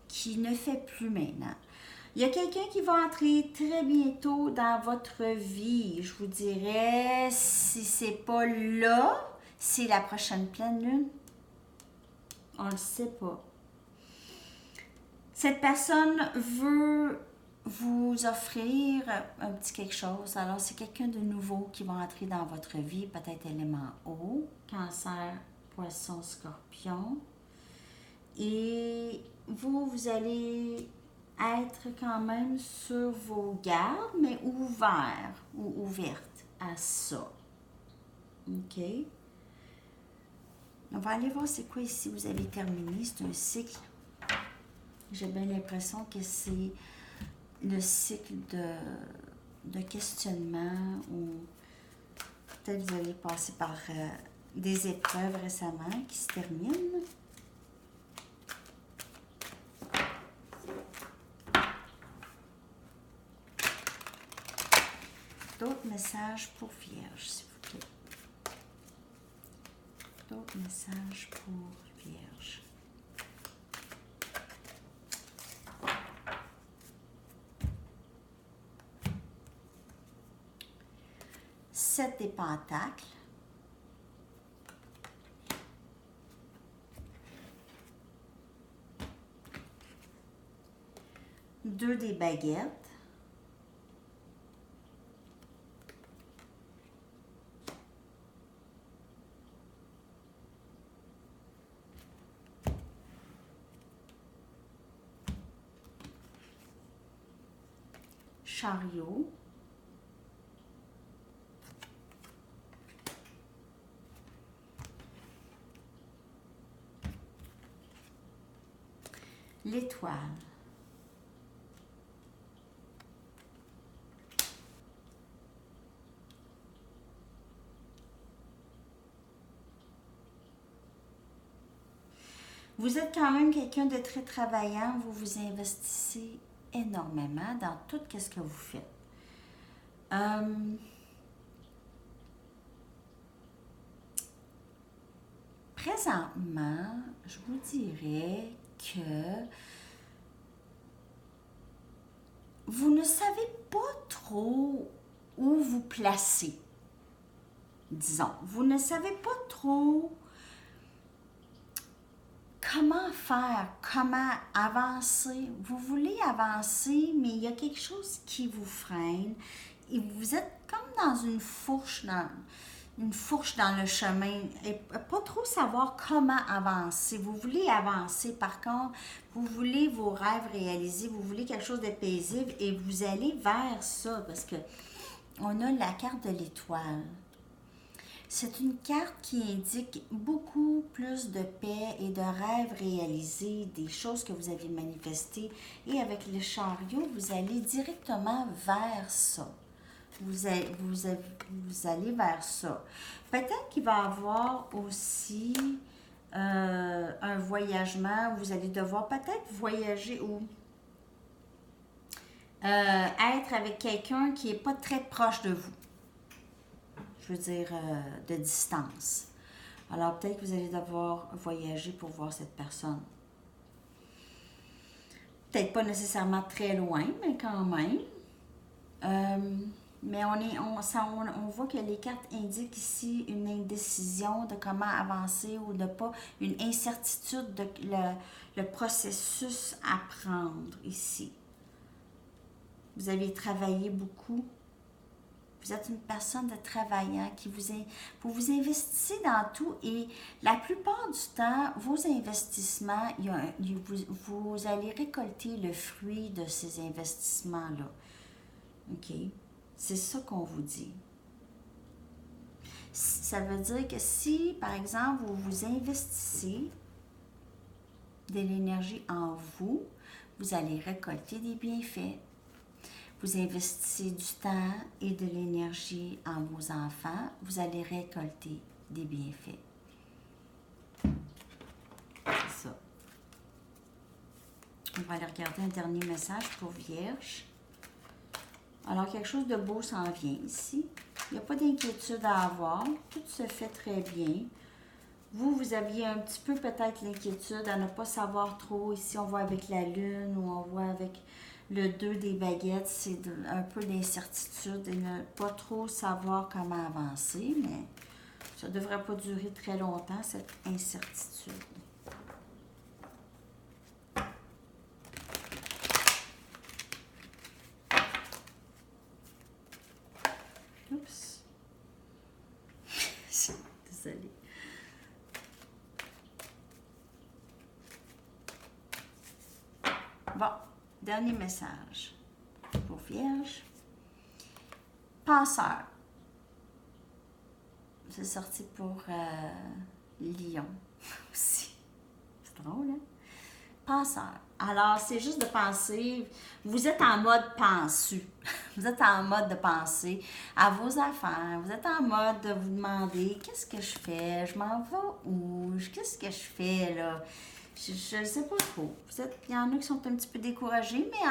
qui ne fait plus maintenant. Il y a quelqu'un qui va entrer très bientôt dans votre vie. Je vous dirais, si c'est pas là, c'est la prochaine pleine lune. On ne le sait pas. Cette personne veut vous offrir un petit quelque chose. Alors, c'est quelqu'un de nouveau qui va entrer dans votre vie, peut-être élément eau, Cancer, Poisson, Scorpion. Et vous allez être quand même sur vos gardes, mais ouvert ou ouverte à ça. OK? On va aller voir c'est quoi ici. Vous avez terminé. C'est un cycle. J'ai bien l'impression que c'est le cycle de questionnement ou peut-être vous allez passer par des épreuves récemment qui se terminent. D'autres messages pour Vierge, s'il vous plaît. D'autres messages pour Vierge. Sept des pentacles. Deux des baguettes. Chariot. L'étoile. Vous êtes quand même quelqu'un de très travaillant, vous vous investissez énormément dans tout ce que vous faites. Présentement, je vous dirais que vous ne savez pas trop où vous placer. Disons, vous ne savez pas trop comment faire, comment avancer. Vous voulez avancer, mais il y a quelque chose qui vous freine et vous êtes comme dans une fourche dans le chemin et pas trop savoir comment avancer. Vous voulez avancer, par contre, vous voulez vos rêves réalisés, vous voulez quelque chose de paisible et vous allez vers ça parce que on a la carte de l'étoile. C'est une carte qui indique beaucoup plus de paix et de rêves réalisés, des choses que vous avez manifestées. Et avec le chariot, vous allez directement vers ça. Vous allez vers ça. Peut-être qu'il va y avoir aussi un voyagement. Vous allez devoir peut-être voyager ou être avec quelqu'un qui n'est pas très proche de vous. Je veux dire, de distance. Alors, peut-être que vous allez devoir voyager pour voir cette personne. Peut-être pas nécessairement très loin, mais quand même. Mais on voit que les cartes indiquent ici une indécision de comment avancer ou de pas, une incertitude de le processus à prendre ici. Vous avez travaillé beaucoup. Vous êtes une personne de travaillant vous vous investissez dans tout et la plupart du temps, vos investissements, vous allez récolter le fruit de ces investissements-là. OK? C'est ça qu'on vous dit. Ça veut dire que si, par exemple, vous vous investissez de l'énergie en vous, vous allez récolter des bienfaits. Vous investissez du temps et de l'énergie en vos enfants, vous allez récolter des bienfaits. On va aller regarder un dernier message pour Vierge. Alors, quelque chose de beau s'en vient ici. Il n'y a pas d'inquiétude à avoir. Tout se fait très bien. Vous aviez un petit peu peut-être l'inquiétude à ne pas savoir trop. Ici, on voit avec la lune ou on voit avec le 2 des baguettes. C'est un peu d'incertitude et ne pas trop savoir comment avancer. Mais ça ne devrait pas durer très longtemps, cette incertitude. Oups. Désolée. Bon, dernier message pour Vierge. Penseur. C'est sorti pour Lion aussi. C'est drôle, hein? Penseur. Alors, c'est juste de penser. Vous êtes en mode pensu. Vous êtes en mode de penser à vos affaires. Vous êtes en mode de vous demander qu'est-ce que je fais? Je m'en vais où? Qu'est-ce que je fais là? Je ne sais pas trop. Il y en a qui sont un petit peu découragés, mais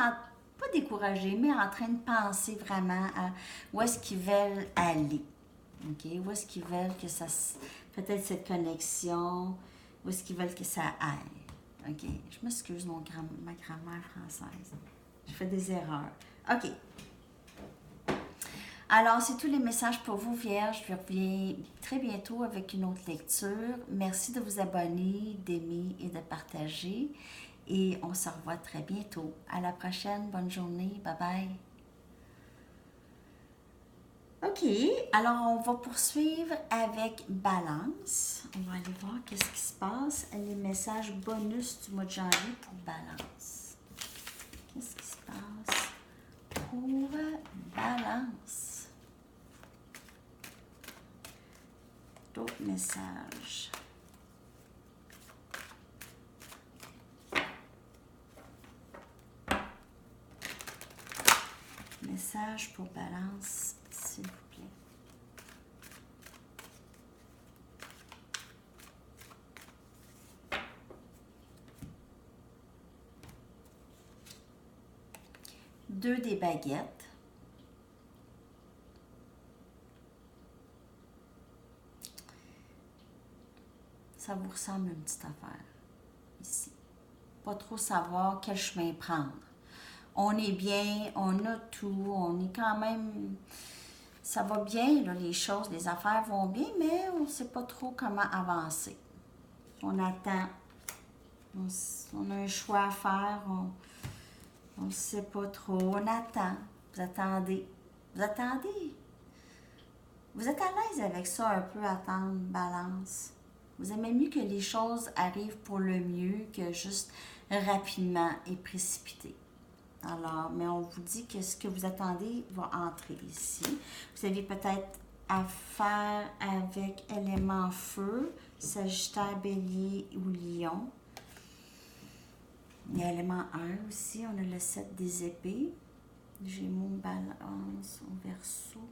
pas découragés, mais en train de penser vraiment à où est-ce qu'ils veulent aller. OK? Où est-ce qu'ils veulent que ça... Peut-être cette connexion, où est-ce qu'ils veulent que ça aille. OK? Je m'excuse, ma grammaire française. Je fais des erreurs. OK. Alors, c'est tous les messages pour vous, Vierge. Je reviens très bientôt avec une autre lecture. Merci de vous abonner, d'aimer et de partager. Et on se revoit très bientôt. À la prochaine. Bonne journée. Bye bye. OK. Alors, on va poursuivre avec Balance. On va aller voir qu'est-ce qui se passe. Les messages bonus du mois de janvier pour Balance. Qu'est-ce qui se passe pour Balance? D'autres messages. Message pour Balance, s'il vous plaît. Deux des baguettes. Ça vous ressemble à une petite affaire, ici. Pas trop savoir quel chemin prendre. On est bien, on a tout, on est quand même... Ça va bien, là, les choses, les affaires vont bien, mais on ne sait pas trop comment avancer. On attend. On a un choix à faire, on ne sait pas trop. On attend. Vous attendez. Vous attendez. Vous êtes à l'aise avec ça un peu, attendre, Balance. Vous aimez mieux que les choses arrivent pour le mieux que juste rapidement et précipité. Alors, mais on vous dit que ce que vous attendez va entrer ici. Vous avez peut-être affaire avec élément feu, Sagittaire, Bélier ou Lion. Il y a élément 1 aussi. On a le 7 des épées. Gémeaux, Balance, au Verseau.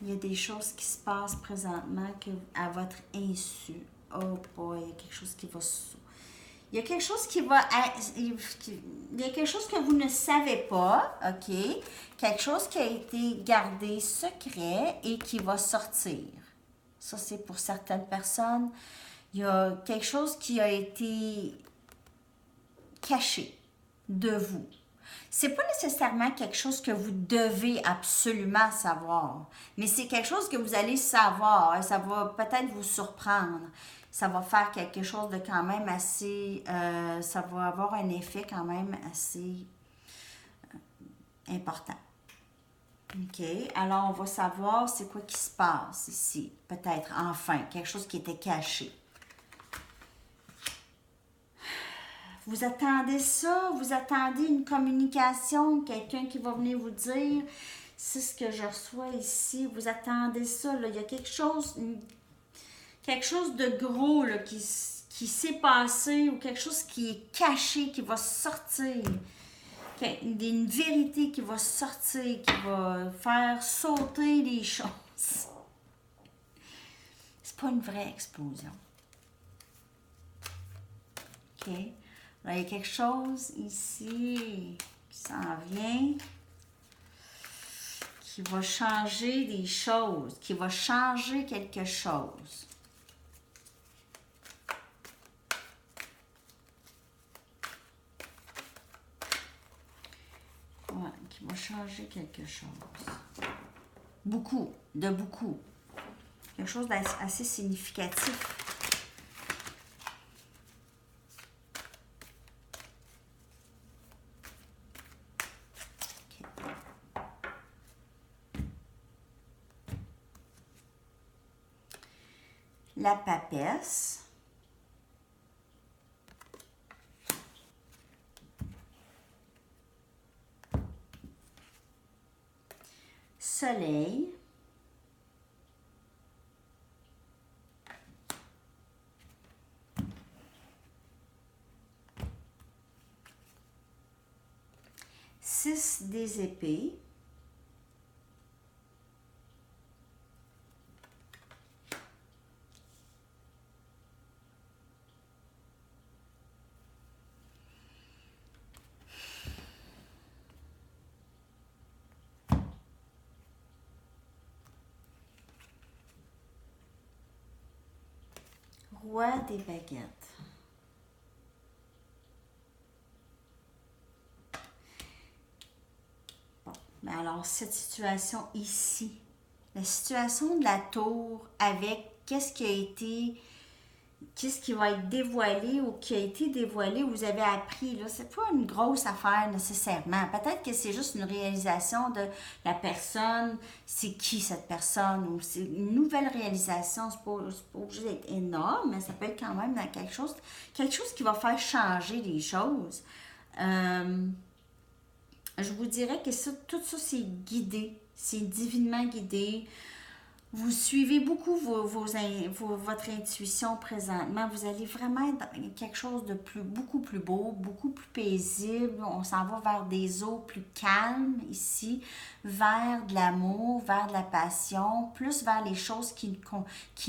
Il y a des choses qui se passent présentement à votre insu. Oh boy, il y a quelque chose qui va... Il y a quelque chose qui va... Il y a quelque chose que vous ne savez pas, OK? Quelque chose qui a été gardé secret et qui va sortir. Ça, c'est pour certaines personnes. Il y a quelque chose qui a été caché de vous. C'est pas nécessairement quelque chose que vous devez absolument savoir, mais c'est quelque chose que vous allez savoir. Ça va peut-être vous surprendre. Ça va faire quelque chose de quand même assez... ça va avoir un effet quand même assez important. OK. Alors, on va savoir c'est quoi qui se passe ici. Peut-être, enfin, quelque chose qui était caché. Vous attendez ça, vous attendez une communication, quelqu'un qui va venir vous dire, c'est ce que je reçois ici, vous attendez ça, là. Il y a quelque chose de gros là, qui s'est passé ou quelque chose qui est caché, qui va sortir, une vérité qui va sortir, qui va faire sauter les choses. C'est pas une vraie explosion. OK? Là, il y a quelque chose ici qui s'en vient, qui va changer des choses, qui va changer quelque chose. Ouais, qui va changer quelque chose. Beaucoup, de beaucoup. Quelque chose d'assez significatif. La papesse. Soleil. Six des épées. Roi des baguettes. Bon, mais alors cette situation ici, la situation de la tour avec qu'est-ce qui va être dévoilé ou qui a été dévoilé, vous avez appris, là, c'est pas une grosse affaire nécessairement. Peut-être que c'est juste une réalisation de la personne, c'est qui cette personne, ou c'est une nouvelle réalisation, c'est pas obligé d'être énorme, mais ça peut être quand même dans quelque chose qui va faire changer les choses. Je vous dirais que ça, tout ça, c'est guidé, c'est divinement guidé. Vous suivez beaucoup votre intuition présentement. Vous allez vraiment être dans quelque chose de beaucoup plus beau, beaucoup plus paisible. On s'en va vers des eaux plus calmes ici, vers de l'amour, vers de la passion, plus vers les choses qui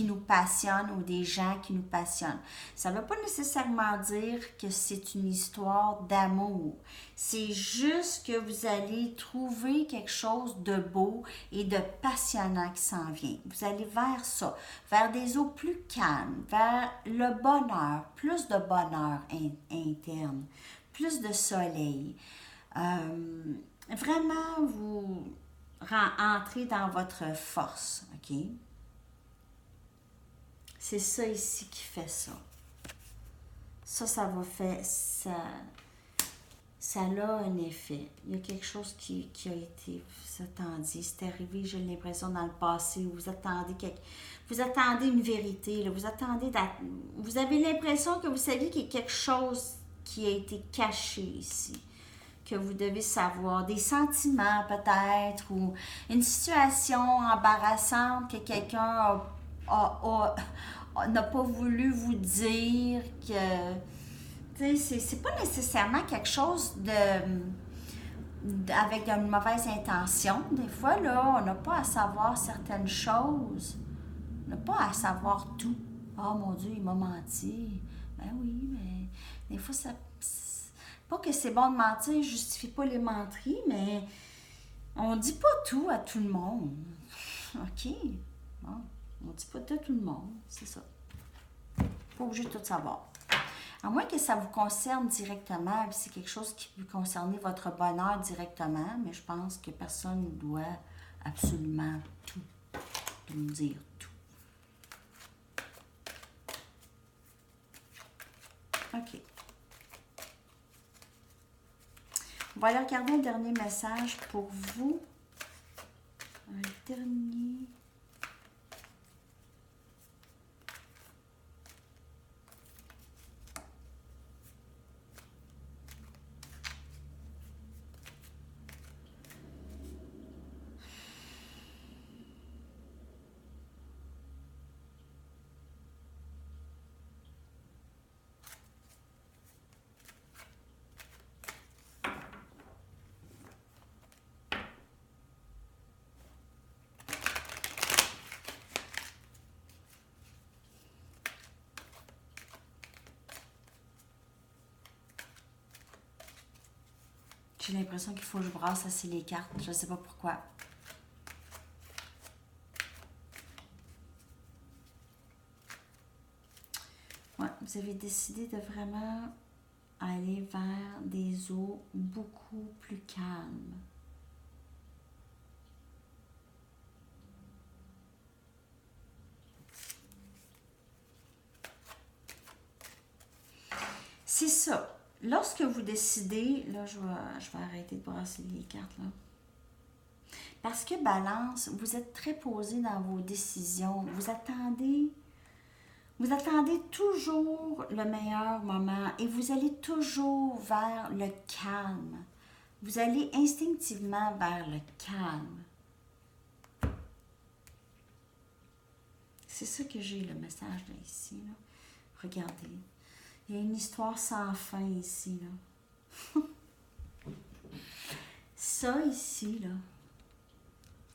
nous passionnent ou des gens qui nous passionnent. Ça ne veut pas nécessairement dire que c'est une histoire d'amour. C'est juste que vous allez trouver quelque chose de beau et de passionnant qui s'en vient. Vous allez vers ça, vers des eaux plus calmes, vers le bonheur, plus de bonheur interne, plus de soleil. Vraiment, vous entrez dans votre force, OK? C'est ça ici qui fait ça. Ça va faire... Ça a un effet. Il y a quelque chose qui a été, vous attendez, c'est arrivé, j'ai l'impression, dans le passé, vous attendez une vérité, là, vous avez l'impression que vous savez qu'il y a quelque chose qui a été caché ici, que vous devez savoir, des sentiments peut-être, ou une situation embarrassante que quelqu'un n'a pas voulu vous dire, que... C'est pas nécessairement quelque chose avec une mauvaise intention. Des fois, là, on n'a pas à savoir certaines choses. On n'a pas à savoir tout. Oh mon Dieu, il m'a menti. Ben oui, mais des fois, pas que c'est bon de mentir, je justifie pas les menteries, mais on dit pas tout à tout le monde. OK? Bon, on dit pas tout à tout le monde, c'est ça. Pas obligé de tout savoir. À moins que ça vous concerne directement, c'est quelque chose qui peut concerner votre bonheur directement, mais je pense que personne ne doit absolument tout nous dire tout. OK. On va aller regarder un dernier message pour vous. Un dernier... J'ai l'impression qu'il faut que je brasse assez les cartes. Je ne sais pas pourquoi. Ouais, vous avez décidé de vraiment aller vers des eaux beaucoup plus calmes. C'est ça. Lorsque vous décidez, là, je vais arrêter de brasser les cartes, là. Parce que Balance, vous êtes très posé dans vos décisions. Vous attendez toujours le meilleur moment et vous allez toujours vers le calme. Vous allez instinctivement vers le calme. C'est ça que j'ai, le message là, ici. Là. Regardez. Il y a une histoire sans fin ici. Là. Ça ici, là.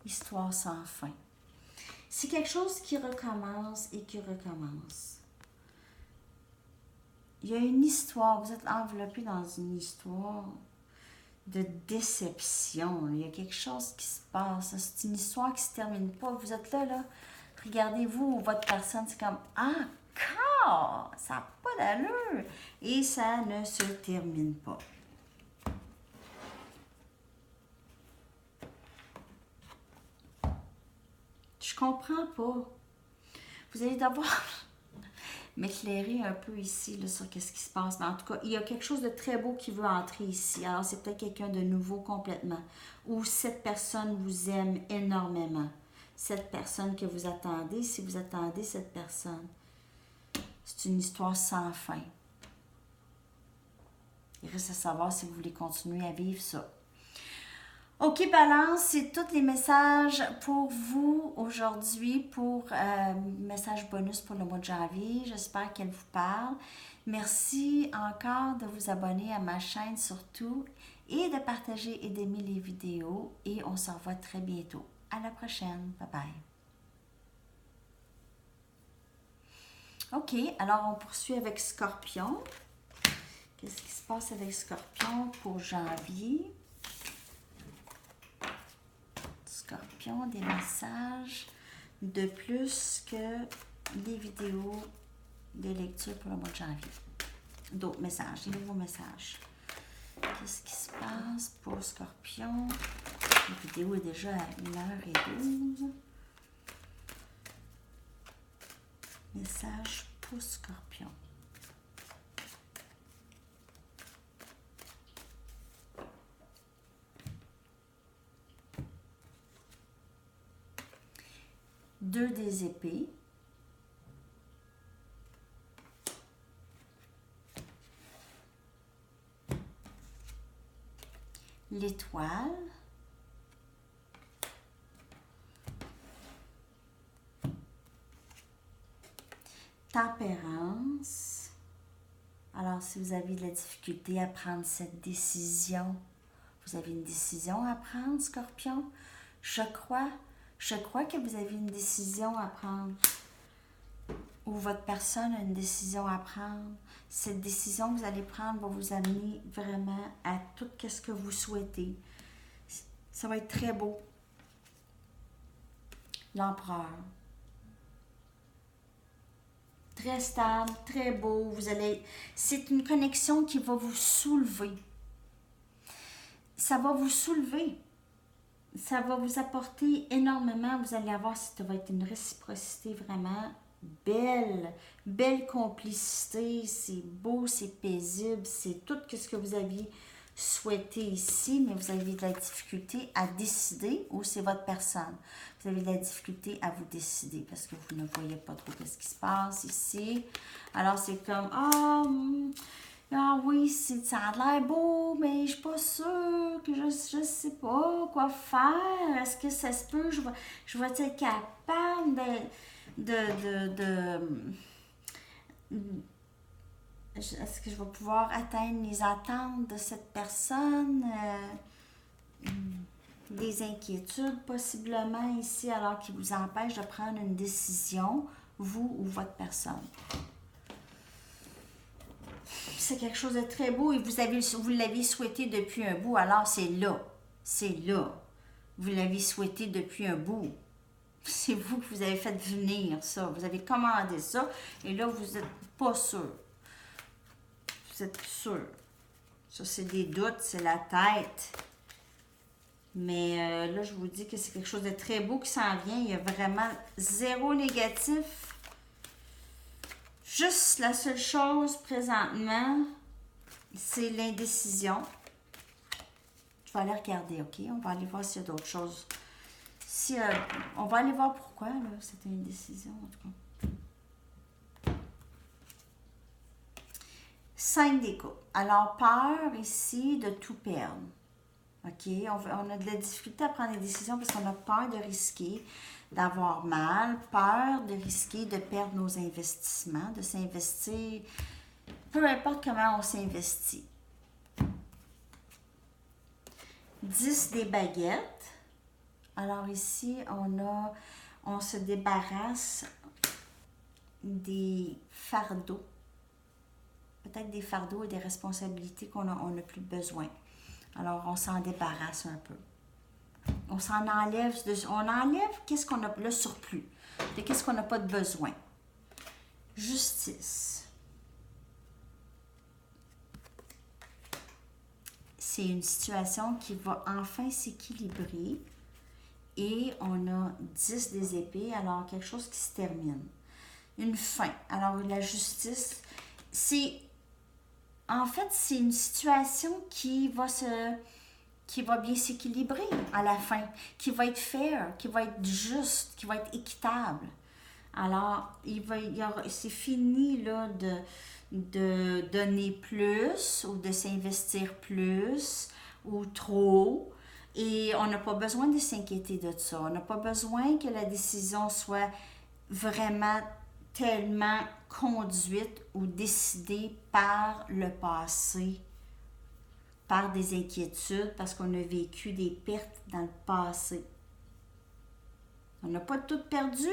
Histoire sans fin. C'est quelque chose qui recommence et qui recommence. Il y a une histoire, vous êtes enveloppé dans une histoire de déception. Il y a quelque chose qui se passe. C'est une histoire qui ne se termine pas. Vous êtes là, là. Regardez-vous, votre personne, c'est comme encore, ça n'a pas d'allure. Et ça ne se termine pas. Je comprends pas. Vous allez devoir m'éclairer un peu ici là, sur qu'est-ce qui se passe. Mais en tout cas, il y a quelque chose de très beau qui veut entrer ici. Alors, c'est peut-être quelqu'un de nouveau complètement. Ou cette personne vous aime énormément. Cette personne que vous attendez, si vous attendez cette personne. C'est une histoire sans fin. Il reste à savoir si vous voulez continuer à vivre ça. OK, Balance, c'est tous les messages pour vous aujourd'hui, pour message bonus pour le mois de janvier. J'espère qu'elle vous parle. Merci encore de vous abonner à ma chaîne surtout et de partager et d'aimer les vidéos. Et on se revoit très bientôt. À la prochaine. Bye bye. OK, alors on poursuit avec Scorpion. Qu'est-ce qui se passe avec Scorpion pour janvier? Scorpion, des messages de plus que les vidéos des lectures pour le mois de janvier. D'autres messages, des nouveaux messages. Qu'est-ce qui se passe pour Scorpion? La vidéo est déjà à 1h12. Message pour Scorpion. Deux des épées. L'étoile. Tempérance. Alors, si vous avez de la difficulté à prendre cette décision, vous avez une décision à prendre, Scorpion? Je crois que vous avez une décision à prendre. Ou votre personne a une décision à prendre. Cette décision que vous allez prendre va vous amener vraiment à tout ce que vous souhaitez. Ça va être très beau. L'empereur. Très stable, très beau. C'est une connexion qui va vous soulever. Ça va vous soulever. Ça va vous apporter énormément. Vous allez avoir, ça va être une réciprocité vraiment belle. Belle complicité. C'est beau, c'est paisible. C'est tout ce que vous aviez souhaité ici, mais vous avez de la difficulté à décider ou c'est votre personne. Vous avez de la difficulté à vous décider parce que vous ne voyez pas trop ce qui se passe ici. Alors, c'est comme, ah oui, ça a l'air beau, mais je suis pas sûre que je sais pas quoi faire. Est-ce que ça se peut? Je vais être capable est-ce que je vais pouvoir atteindre les attentes de cette personne? Des inquiétudes possiblement ici, alors qui vous empêchent de prendre une décision, vous ou votre personne. C'est quelque chose de très beau et vous l'avez souhaité depuis un bout, alors c'est là. C'est là. Vous l'avez souhaité depuis un bout. C'est vous que vous avez fait venir ça. Vous avez commandé ça et là, vous n'êtes pas sûr. Vous êtes sûr. Ça, c'est des doutes, c'est la tête. Mais là, je vous dis que c'est quelque chose de très beau qui s'en vient. Il y a vraiment zéro négatif. Juste la seule chose présentement, c'est l'indécision. Je vais aller regarder, OK? On va aller voir s'il y a d'autres choses. Si, on va aller voir pourquoi, là, cette indécision, en tout cas. 5 des coupes. Alors, peur ici de tout perdre. OK? On a de la difficulté à prendre des décisions parce qu'on a peur de risquer, d'avoir mal, peur de risquer de perdre nos investissements, de s'investir, peu importe comment on s'investit. 10 des baguettes. Alors ici, on se débarrasse des fardeaux. Peut-être des fardeaux et des responsabilités qu'on n'a plus besoin. Alors, on s'en débarrasse un peu. On s'en enlève, on enlève qu'est-ce qu'on a, le surplus, de qu'est-ce qu'on n'a pas de besoin. Justice. C'est une situation qui va enfin s'équilibrer et on a 10 des épées, alors quelque chose qui se termine. Une fin. Alors, la justice, en fait, c'est une situation qui va bien s'équilibrer à la fin, qui va être fair, qui va être juste, qui va être équitable. Alors, c'est fini là, de donner plus ou de s'investir plus ou trop. Et on n'a pas besoin de s'inquiéter de ça. On n'a pas besoin que la décision soit vraiment tellement conduite ou décidée par le passé, par des inquiétudes, parce qu'on a vécu des pertes dans le passé. On n'a pas tout perdu.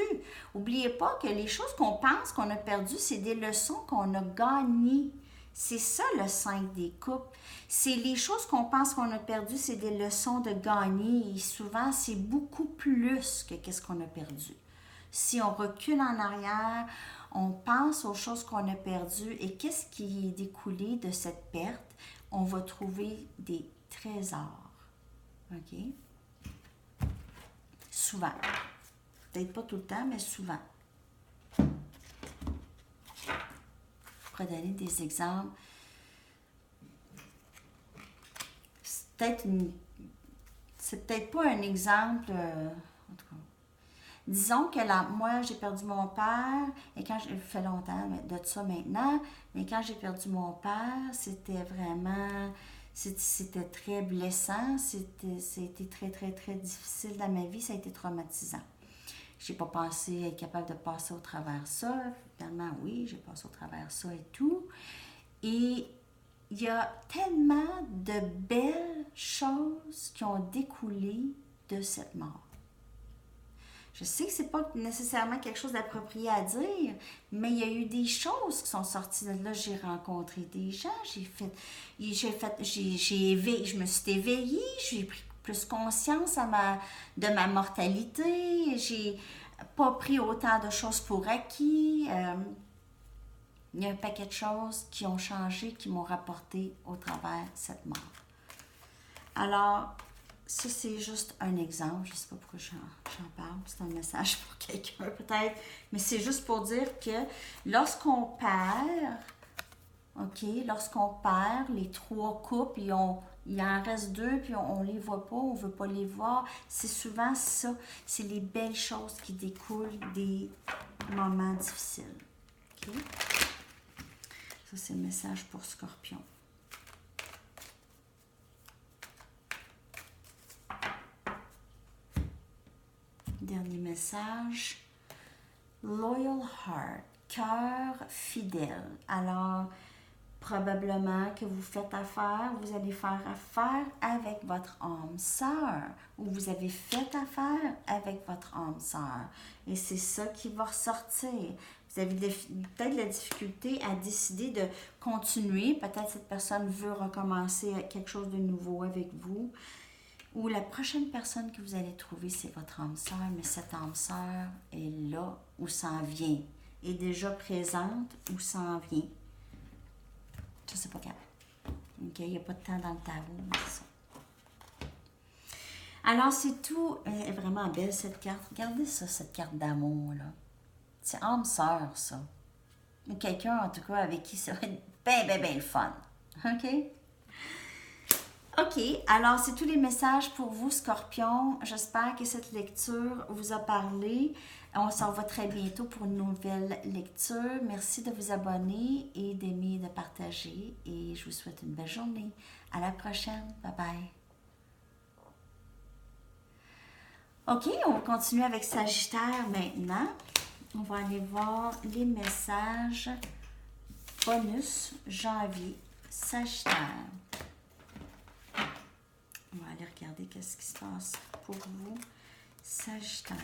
N'oubliez pas que les choses qu'on pense qu'on a perdues, c'est des leçons qu'on a gagnées. C'est ça le 5 des coupes. C'est les choses qu'on pense qu'on a perdues, c'est des leçons de gagner. Et souvent, c'est beaucoup plus que qu'est-ce qu'on a perdu. Si on recule en arrière, on pense aux choses qu'on a perdues et qu'est-ce qui est découlé de cette perte, on va trouver des trésors. OK? Souvent. Peut-être pas tout le temps, mais souvent. Je pourrais donner des exemples. C'est peut-être pas un exemple, en tout cas. Disons que moi, j'ai perdu mon père, et quand ça fait longtemps de ça maintenant, mais quand j'ai perdu mon père, c'était vraiment, c'était très blessant, c'était très, très, très difficile dans ma vie, ça a été traumatisant. J'ai pas pensé être capable de passer au travers ça. Finalement, oui, j'ai passé au travers ça et tout. Et il y a tellement de belles choses qui ont découlé de cette mort. Je sais que c'est pas nécessairement quelque chose d'approprié à dire, mais il y a eu des choses qui sont sorties de là. J'ai rencontré des gens, je me suis éveillée, j'ai pris plus conscience de ma mortalité, j'ai pas pris autant de choses pour acquis. Il y a un paquet de choses qui ont changé, qui m'ont rapporté au travers de cette mort. Alors, ça, c'est juste un exemple. Je ne sais pas pourquoi j'en parle. C'est un message pour quelqu'un, peut-être. Mais c'est juste pour dire que lorsqu'on perd, OK, lorsqu'on perd les 3 coupes, il en reste 2, puis on ne les voit pas, on ne veut pas les voir. C'est souvent ça. C'est les belles choses qui découlent des moments difficiles. OK? Ça, c'est le message pour Scorpion. Dernier message. Loyal heart, cœur fidèle. Alors, probablement que vous faites affaire, vous allez faire affaire avec votre âme sœur, ou vous avez fait affaire avec votre âme sœur. Et c'est ça qui va ressortir. Vous avez peut-être la difficulté à décider de continuer. Peut-être cette personne veut recommencer quelque chose de nouveau avec vous. Ou la prochaine personne que vous allez trouver, c'est votre âme sœur, mais cette âme sœur est là ou s'en vient. Est déjà présente ou s'en vient. Je ne sais pas quand. OK, il n'y a pas de temps dans le tarot, mais c'est ça. Alors, c'est tout. Elle est vraiment belle, cette carte. Regardez ça, cette carte d'amour, là. C'est âme sœur, ça. Ou quelqu'un, en tout cas, avec qui ça va être bien le fun. OK? OK, alors c'est tous les messages pour vous, Scorpion. J'espère que cette lecture vous a parlé. On se revoit très bientôt pour une nouvelle lecture. Merci de vous abonner et d'aimer et de partager. Et je vous souhaite une belle journée. À la prochaine. Bye bye. OK, on va continuer avec Sagittaire maintenant. On va aller voir les messages bonus janvier Sagittaire. On va aller regarder qu'est-ce qui se passe pour vous, Sagittaire.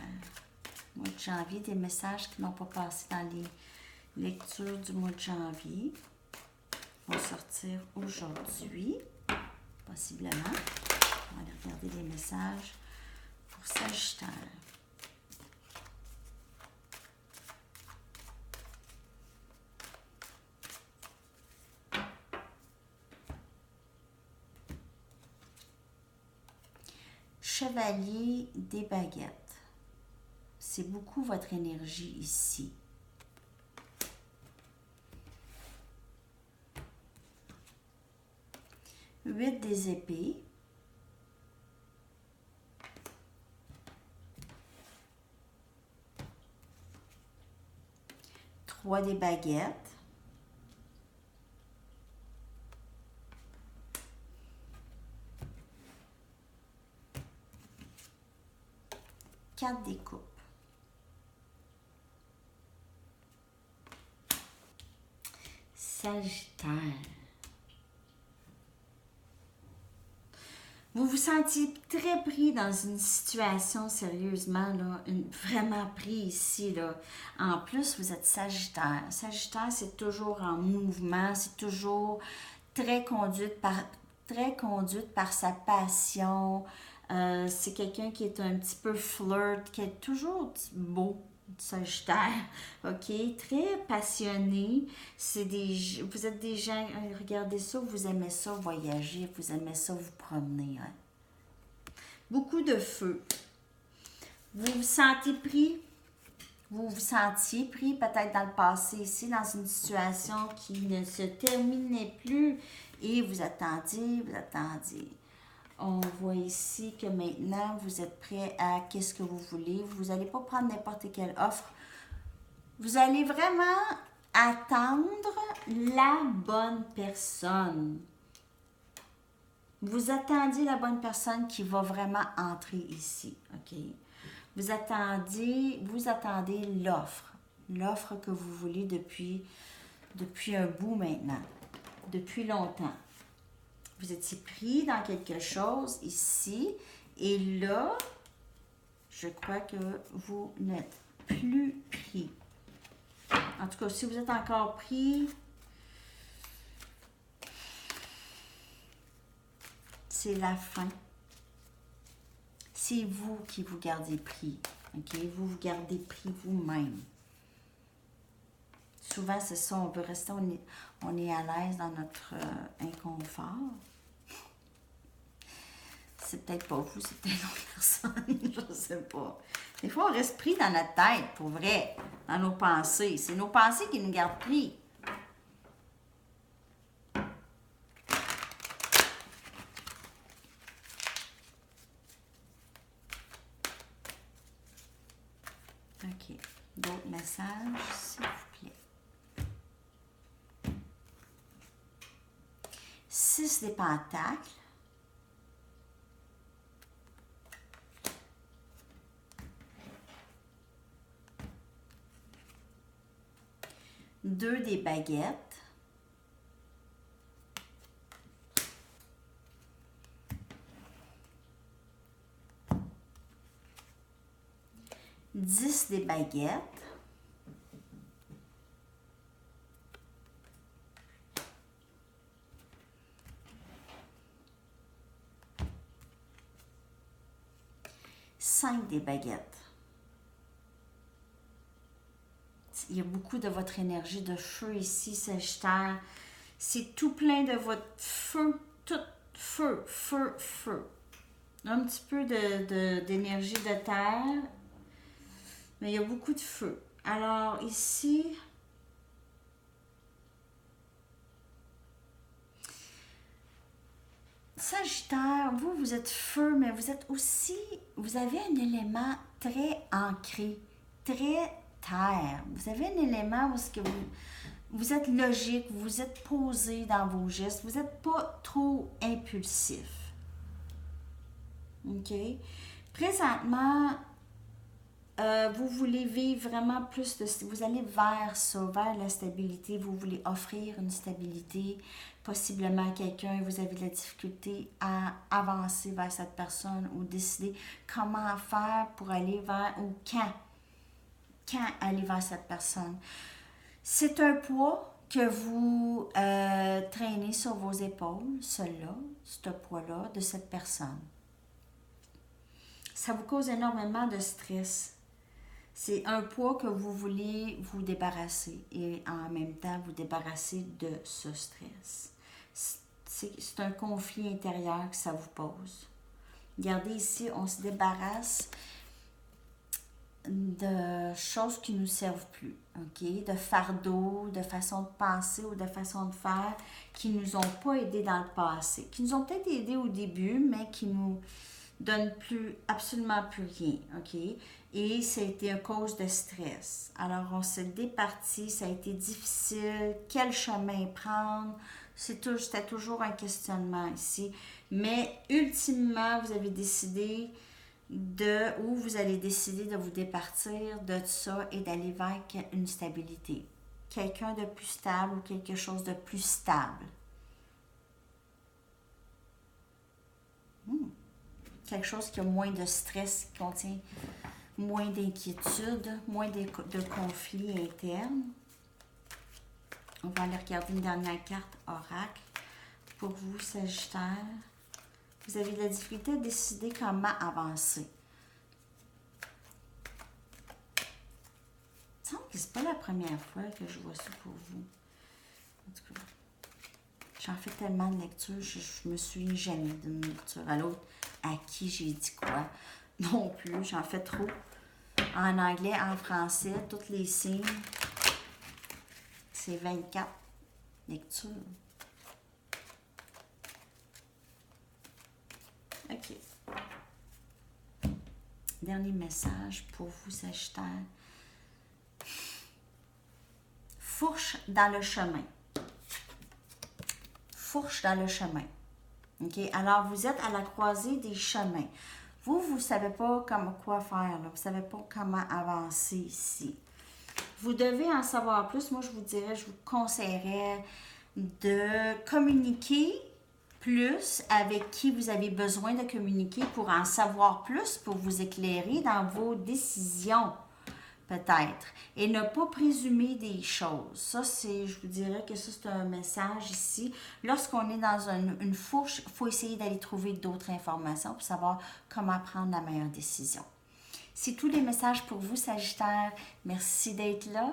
Mois de janvier, des messages qui n'ont pas passé dans les lectures du mois de janvier vont sortir aujourd'hui, possiblement. On va aller regarder les messages pour Sagittaire. Chevalier des baguettes. C'est beaucoup votre énergie ici. Huit des épées. Trois des baguettes. Quatre des coupes. Sagittaire. Vous vous sentiez très pris dans une situation, sérieusement, là, vraiment pris ici, là. En plus, vous êtes Sagittaire. Sagittaire, c'est toujours en mouvement, c'est toujours très conduite par sa passion. C'est quelqu'un qui est un petit peu flirt, qui est toujours beau. Sagittaire, ok, très passionné. Vous êtes des gens, regardez ça, vous aimez ça voyager, vous aimez ça vous promener. Hein. Beaucoup de feu. Vous vous sentez pris, vous vous sentiez pris peut-être dans le passé ici, dans une situation qui ne se terminait plus et vous attendiez. On voit ici que maintenant, vous êtes prêt à qu'est-ce que vous voulez. Vous n'allez pas prendre n'importe quelle offre. Vous allez vraiment attendre la bonne personne. Vous attendiez la bonne personne qui va vraiment entrer ici. OK? Vous attendez l'offre que vous voulez depuis un bout maintenant, depuis longtemps. Vous étiez pris dans quelque chose ici et là, je crois que vous n'êtes plus pris. En tout cas, si vous êtes encore pris, c'est la fin. C'est vous qui vous gardez pris. OK? Vous vous gardez pris vous-même. Souvent, c'est ça, on veut rester, on est à l'aise dans notre inconfort. C'est peut-être pas vous, c'est peut-être d'autres personnes, je ne sais pas. Des fois, on reste pris dans notre tête, pour vrai, dans nos pensées. C'est nos pensées qui nous gardent pris. OK. D'autres messages, s'il vous plaît. 6 des pentacles. Deux des baguettes. Dix des baguettes. des baguettes. Il y a beaucoup de votre énergie de feu ici, Sagittaire. C'est tout plein de votre feu, tout feu, feu, feu. Un petit peu d'énergie de terre, mais il y a beaucoup de feu. Alors ici, Sagittaire, vous êtes feu, mais vous êtes aussi, vous avez un élément très ancré, très terre. Vous avez un élément où vous êtes logique, vous êtes posé dans vos gestes, vous n'êtes pas trop impulsif. OK? Présentement, vous voulez vivre vraiment plus de... Vous allez vers ça, vers la stabilité. Vous voulez offrir une stabilité, possiblement à quelqu'un. Vous avez de la difficulté à avancer vers cette personne ou décider comment faire pour aller vers... ou quand aller vers cette personne. C'est un poids que vous traînez sur vos épaules, ce poids-là, de cette personne. Ça vous cause énormément de stress. C'est un poids que vous voulez vous débarrasser et en même temps vous débarrasser de ce stress. C'est un conflit intérieur que ça vous pose. Regardez ici, on se débarrasse de choses qui ne nous servent plus, ok? De fardeaux, de façon de penser ou de façon de faire qui ne nous ont pas aidés dans le passé, qui nous ont peut-être aidés au début, mais qui nous donnent absolument plus rien, ok? Et ça a été à cause de stress. Alors, on s'est départi, ça a été difficile, quel chemin prendre? C'était toujours un questionnement ici. Mais ultimement, vous avez décidé vous allez décider de vous départir de ça et d'aller vers une stabilité. Quelqu'un de plus stable ou quelque chose de plus stable. Quelque chose qui a moins de stress, qui contient moins d'inquiétude, moins de conflits internes. On va aller regarder une dernière carte oracle pour vous, Sagittaire. Vous avez de la difficulté à décider comment avancer. Il me semble que ce n'est pas la première fois que je vois ça pour vous. En tout cas, j'en fais tellement de lectures, je me souviens jamais d'une lecture à l'autre. À qui j'ai dit quoi? Non plus, j'en fais trop. En anglais, en français, tous les signes. C'est 24 lectures. OK. Dernier message pour vous, Sagittaire. Fourche dans le chemin. Fourche dans le chemin. OK? Alors, vous êtes à la croisée des chemins. Vous ne savez pas quoi faire. Là. Vous ne savez pas comment avancer ici. Vous devez en savoir plus. Moi, je vous conseillerais de communiquer plus avec qui vous avez besoin de communiquer pour en savoir plus, pour vous éclairer dans vos décisions, peut-être. Et ne pas présumer des choses. Ça, je vous dirais que ça, c'est un message ici. Lorsqu'on est dans une fourche, il faut essayer d'aller trouver d'autres informations pour savoir comment prendre la meilleure décision. C'est tous les messages pour vous, Sagittaire. Merci d'être là.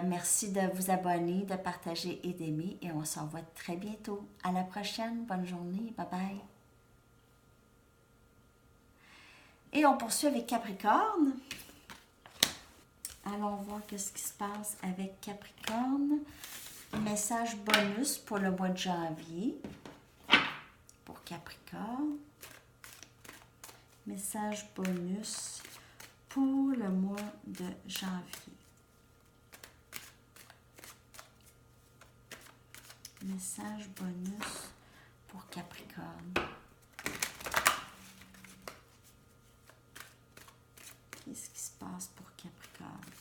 Merci de vous abonner, de partager et d'aimer. Et on se revoit très bientôt. À la prochaine. Bonne journée. Bye bye. Et on poursuit avec Capricorne. Allons voir qu'est-ce qui se passe avec Capricorne. Message bonus pour le mois de janvier. Pour Capricorne. Message bonus pour le mois de janvier. Message bonus pour Capricorne. Qu'est-ce qui se passe pour Capricorne?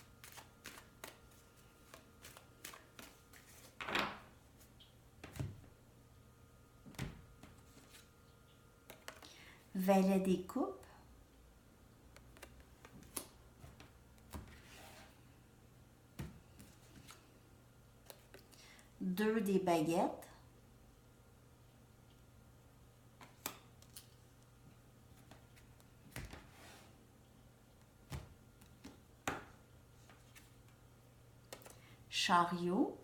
Valet des coupes. Deux des baguettes. chariot.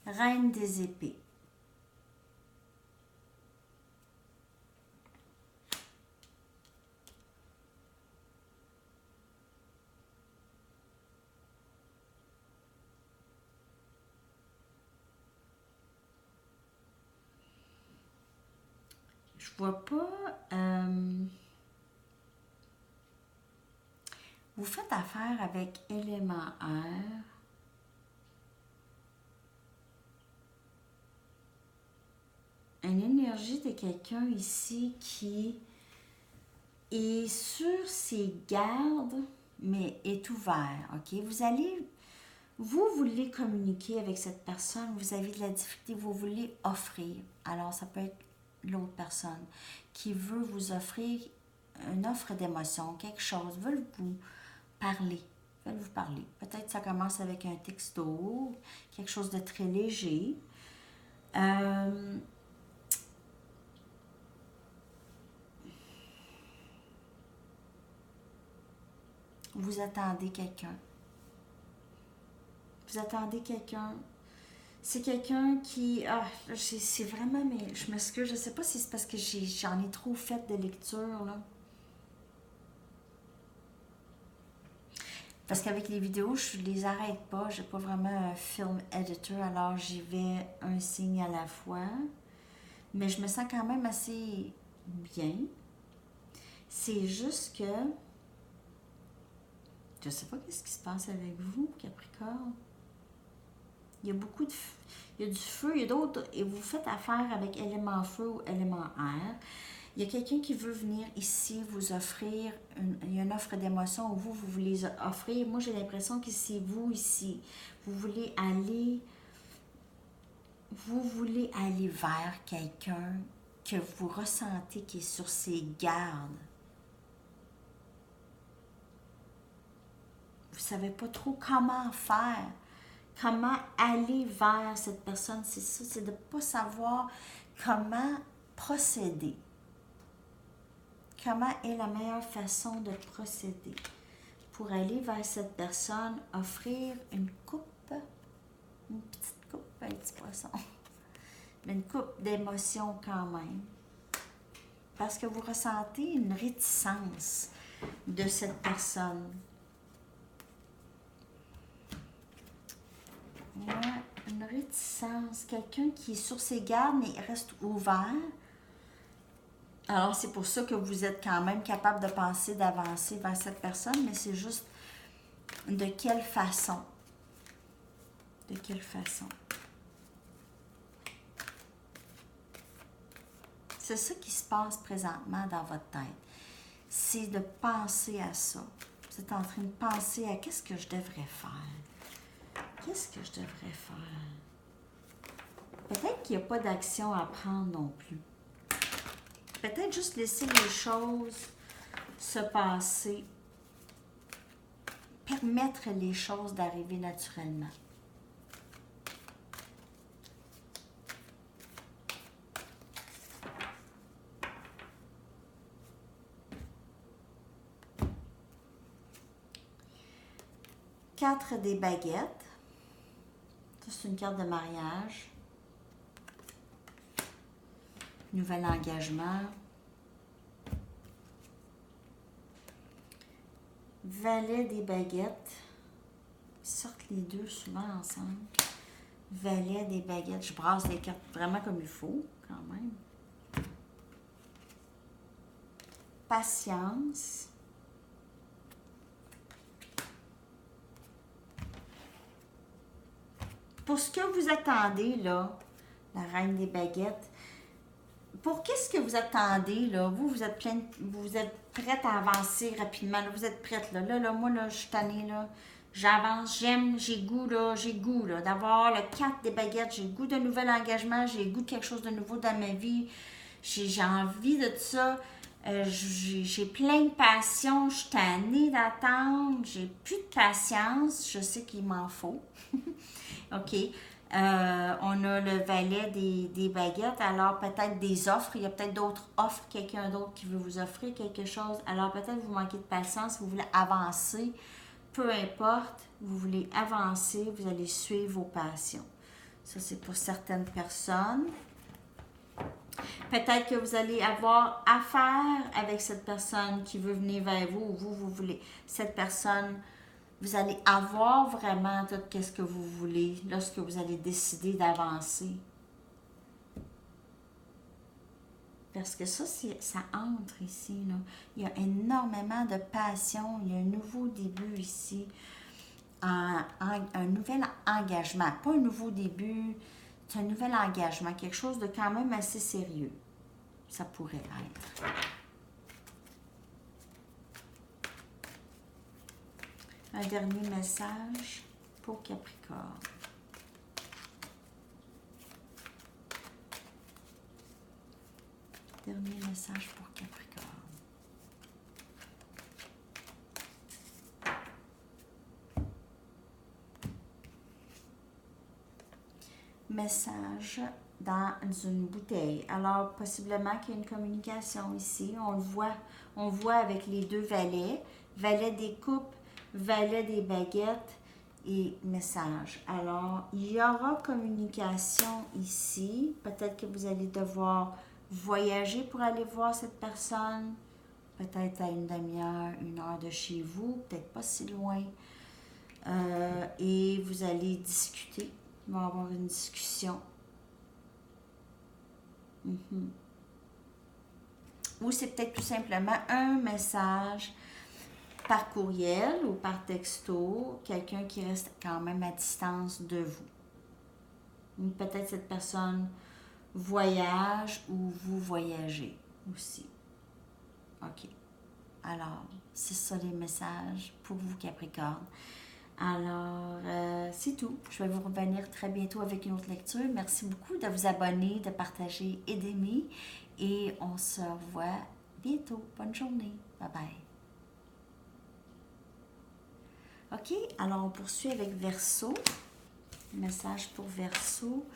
Reine des épées. Je vois pas... vous faites affaire avec élément air. Une énergie de quelqu'un ici qui est sur ses gardes, mais est ouvert, ok? Vous voulez communiquer avec cette personne, vous avez de la difficulté, vous voulez offrir. Alors, ça peut être l'autre personne qui veut vous offrir une offre d'émotion, quelque chose, veulent vous parler, Peut-être que ça commence avec un texto, quelque chose de très léger. Vous attendez quelqu'un. C'est quelqu'un qui... c'est vraiment... Mais je m'excuse, je sais pas si c'est parce que j'en ai trop fait de lecture, là. Parce qu'avec les vidéos, je les arrête pas. J'ai pas vraiment un film editor, alors j'y vais un signe à la fois. Mais je me sens quand même assez bien. C'est juste que... je sais pas qu'est-ce qui se passe avec vous, Capricorne. Il y a beaucoup de... il y a du feu, il y a d'autres... et vous faites affaire avec élément feu ou élément air. Il y a quelqu'un qui veut venir ici vous offrir... il y a une offre d'émotion où vous voulez offrir. Moi, j'ai l'impression que c'est vous ici. Vous voulez aller vers quelqu'un que vous ressentez qui est sur ses gardes. Vous ne savez pas trop comment faire. Comment aller vers cette personne, c'est ça, c'est de ne pas savoir comment procéder. Comment est la meilleure façon de procéder pour aller vers cette personne, offrir une coupe, une petite coupe, un petit poisson, mais une coupe d'émotion quand même. Parce que vous ressentez une réticence de cette personne. Une réticence, quelqu'un qui est sur ses gardes mais il reste ouvert. Alors c'est pour ça que vous êtes quand même capable de penser, d'avancer vers cette personne, mais c'est juste de quelle façon? De quelle façon? C'est ça qui se passe présentement dans votre tête. C'est de penser à ça. Vous êtes en train de penser à qu'est-ce que je devrais faire? Qu'est-ce que je devrais faire? Peut-être qu'il n'y a pas d'action à prendre non plus. Peut-être juste laisser les choses se passer. Permettre les choses d'arriver naturellement. Quatre des baguettes. Ça, c'est une carte de mariage. Nouvel engagement. Valet des baguettes. Ils sortent les deux souvent ensemble. Valet des baguettes. Je brasse les cartes vraiment comme il faut, quand même. Patience. Pour ce que vous attendez, là, la reine des baguettes, pour qu'est-ce que vous attendez, là? Vous êtes prête à avancer rapidement, là. Vous êtes prête, là. Là, moi, là, je suis tannée, là. J'avance, j'ai goût, là, d'avoir le 4 des baguettes, j'ai le goût d'un nouvel engagement, j'ai le goût de quelque chose de nouveau dans ma vie, j'ai envie de ça. J'ai plein de passion, je suis tannée d'attendre, j'ai plus de patience, je sais qu'il m'en faut. OK. On a le valet des baguettes, alors peut-être des offres, il y a peut-être d'autres offres, quelqu'un d'autre qui veut vous offrir quelque chose, alors peut-être vous manquez de patience, vous voulez avancer, peu importe, vous voulez avancer, vous allez suivre vos passions. Ça, c'est pour certaines personnes. Peut-être que vous allez avoir affaire avec cette personne qui veut venir vers vous, ou vous voulez. Cette personne, vous allez avoir vraiment tout ce que vous voulez lorsque vous allez décider d'avancer. Parce que ça entre ici, là. Il y a énormément de passion, il y a un nouveau début ici. Un nouvel engagement, pas un nouveau début, c'est un nouvel engagement, quelque chose de quand même assez sérieux. Ça pourrait être. Un dernier message pour Capricorne. Dernier message pour Capricorne. Message dans une bouteille. Alors, possiblement qu'il y a une communication ici. On voit avec les deux valets. Valet des coupes, valet des baguettes et message. Alors, il y aura communication ici. Peut-être que vous allez devoir voyager pour aller voir cette personne. Peut-être à une demi-heure, 1 heure de chez vous. Peut-être pas si loin. Et vous allez discuter. Il va y avoir une discussion. Ou c'est peut-être tout simplement un message par courriel ou par texto, quelqu'un qui reste quand même à distance de vous. Ou peut-être cette personne voyage ou vous voyagez aussi. OK. Alors, c'est ça les messages pour vous Capricorne. Alors, c'est tout. Je vais vous revenir très bientôt avec une autre lecture. Merci beaucoup de vous abonner, de partager et d'aimer. Et on se revoit bientôt. Bonne journée. Bye bye. OK, alors on poursuit avec Verseau. Message pour Verseau.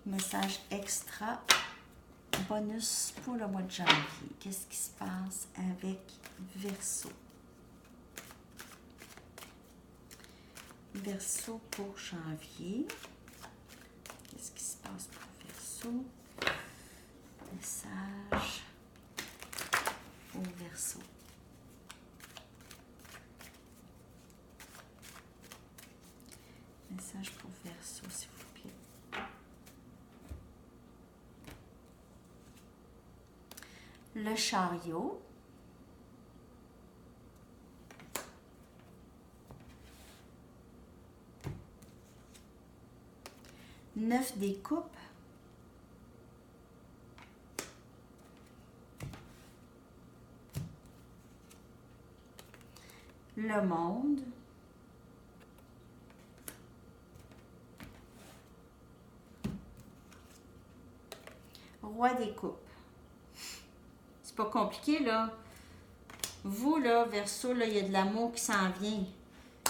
Message extra. Bonus pour le mois de janvier. Qu'est-ce qui se passe avec Verseau? Verseau pour janvier. Qu'est-ce qui se passe pour Verseau? Message pour Verseau. Message pour Verseau, s'il vous plaît. Le chariot. Neuf des coupes. Le monde. Roi des coupes. C'est pas compliqué, là. Vous, là, Verseau, là, il y a de l'amour qui s'en vient.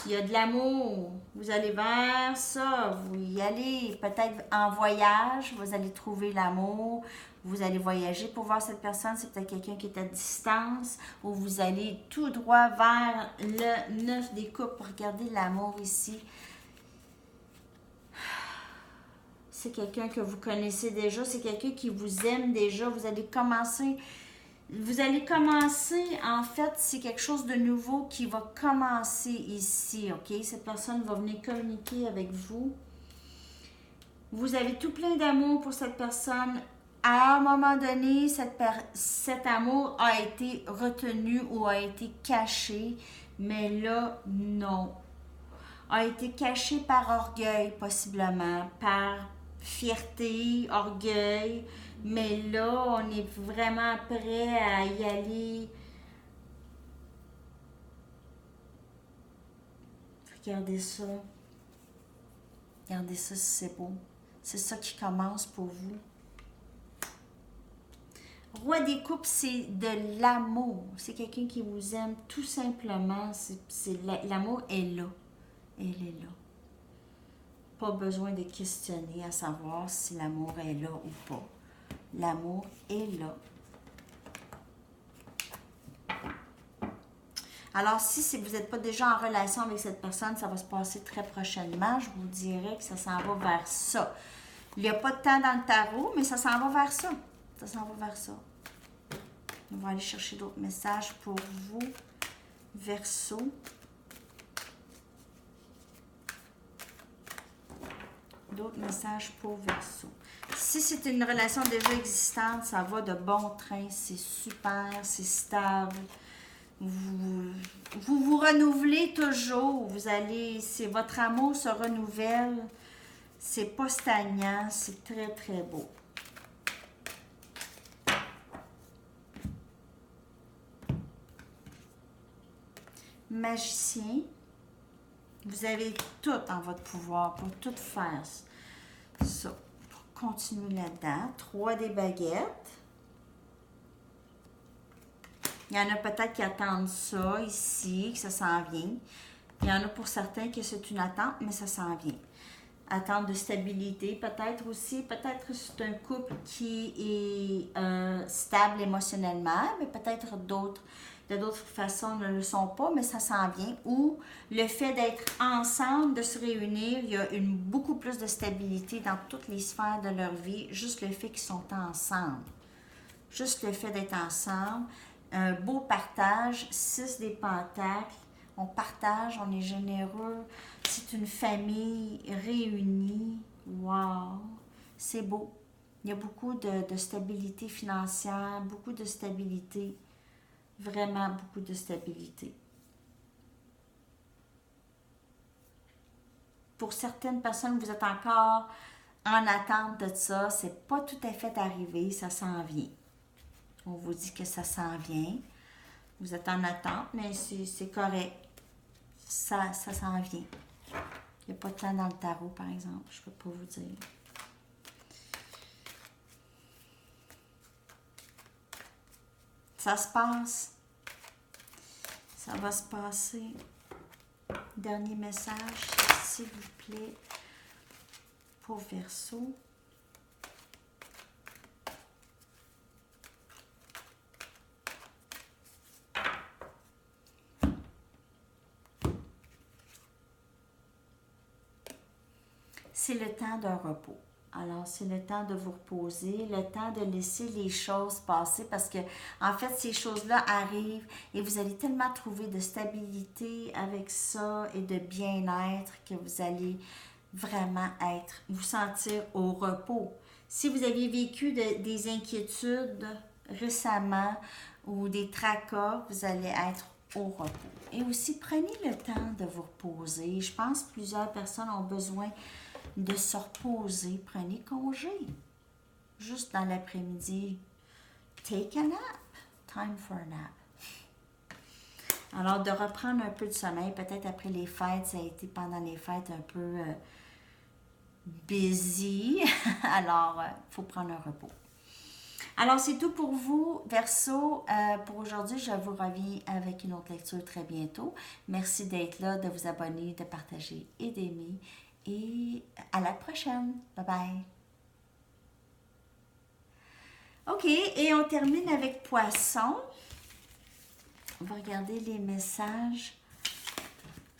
Il y a de l'amour. Vous allez vers ça. Vous y allez peut-être en voyage. Vous allez trouver l'amour. Vous allez voyager pour voir cette personne. C'est peut-être quelqu'un qui est à distance. Ou vous allez tout droit vers le 9 des coupes. Regardez l'amour ici. C'est quelqu'un que vous connaissez déjà. C'est quelqu'un qui vous aime déjà. Vous allez commencer, en fait, c'est quelque chose de nouveau qui va commencer ici, OK? Cette personne va venir communiquer avec vous. Vous avez tout plein d'amour pour cette personne. À un moment donné, cet amour a été retenu ou a été caché, mais là, non. A été caché par orgueil, possiblement, par fierté, orgueil, mais là, on est vraiment prêt à y aller. Regardez ça. Regardez ça si c'est beau. C'est ça qui commence pour vous. Roi des coupes, c'est de l'amour. C'est quelqu'un qui vous aime tout simplement. L'amour est là. Elle est là. Pas besoin de questionner à savoir si l'amour est là ou pas. L'amour est là. Alors, si vous n'êtes pas déjà en relation avec cette personne, ça va se passer très prochainement. Je vous dirais que ça s'en va vers ça. Il n'y a pas de temps dans le tarot, mais ça s'en va vers ça. Ça s'en va vers ça. On va aller chercher d'autres messages pour vous, Verseau. D'autres messages pour Verseau. Si c'est une relation déjà existante, ça va de bon train, c'est super, c'est stable. Vous renouvelez toujours. Votre amour se renouvelle. C'est pas stagnant, c'est très très beau. Magicien, vous avez tout en votre pouvoir pour tout faire ça. Pour continuer là-dedans. 3 des baguettes. Il y en a peut-être qui attendent ça ici, que ça s'en vient. Il y en a pour certains que c'est une attente, mais ça s'en vient. Attente de stabilité, peut-être aussi. Peut-être que c'est un couple qui est stable émotionnellement, mais peut-être de d'autres façons ne le sont pas, mais ça s'en vient. Ou le fait d'être ensemble, de se réunir, il y a beaucoup plus de stabilité dans toutes les sphères de leur vie, juste le fait qu'ils sont ensemble. Juste le fait d'être ensemble. Un beau partage, 6 des pentacles. On partage, on est généreux. C'est une famille réunie. Wow! C'est beau. Il y a beaucoup de stabilité financière, beaucoup de stabilité. Vraiment beaucoup de stabilité. Pour certaines personnes, vous êtes encore en attente de ça. C'est pas tout à fait arrivé, ça s'en vient. On vous dit que ça s'en vient. Vous êtes en attente, mais c'est correct. Ça s'en vient. Il n'y a pas de temps dans le tarot, par exemple. Je ne peux pas vous dire. Ça se passe. Ça va se passer. Dernier message, s'il vous plaît, pour Verseau. C'est le temps d'un repos. Alors, c'est le temps de vous reposer, le temps de laisser les choses passer parce que, en fait, ces choses-là arrivent et vous allez tellement trouver de stabilité avec ça et de bien-être que vous allez vraiment vous sentir au repos. Si vous aviez vécu des inquiétudes récemment ou des tracas, vous allez être au repos. Et aussi, prenez le temps de vous reposer. Je pense que plusieurs personnes ont besoin de se reposer. Prenez congé. Juste dans l'après-midi. Take a nap. Time for a nap. Alors, de reprendre un peu de sommeil. Peut-être après les fêtes, ça a été pendant les fêtes un peu busy. Alors, il faut prendre un repos. Alors, c'est tout pour vous, Verseau. Pour aujourd'hui, je vous reviens avec une autre lecture très bientôt. Merci d'être là, de vous abonner, de partager et d'aimer. Et à la prochaine. Bye bye. OK, et on termine avec Poisson. On va regarder les messages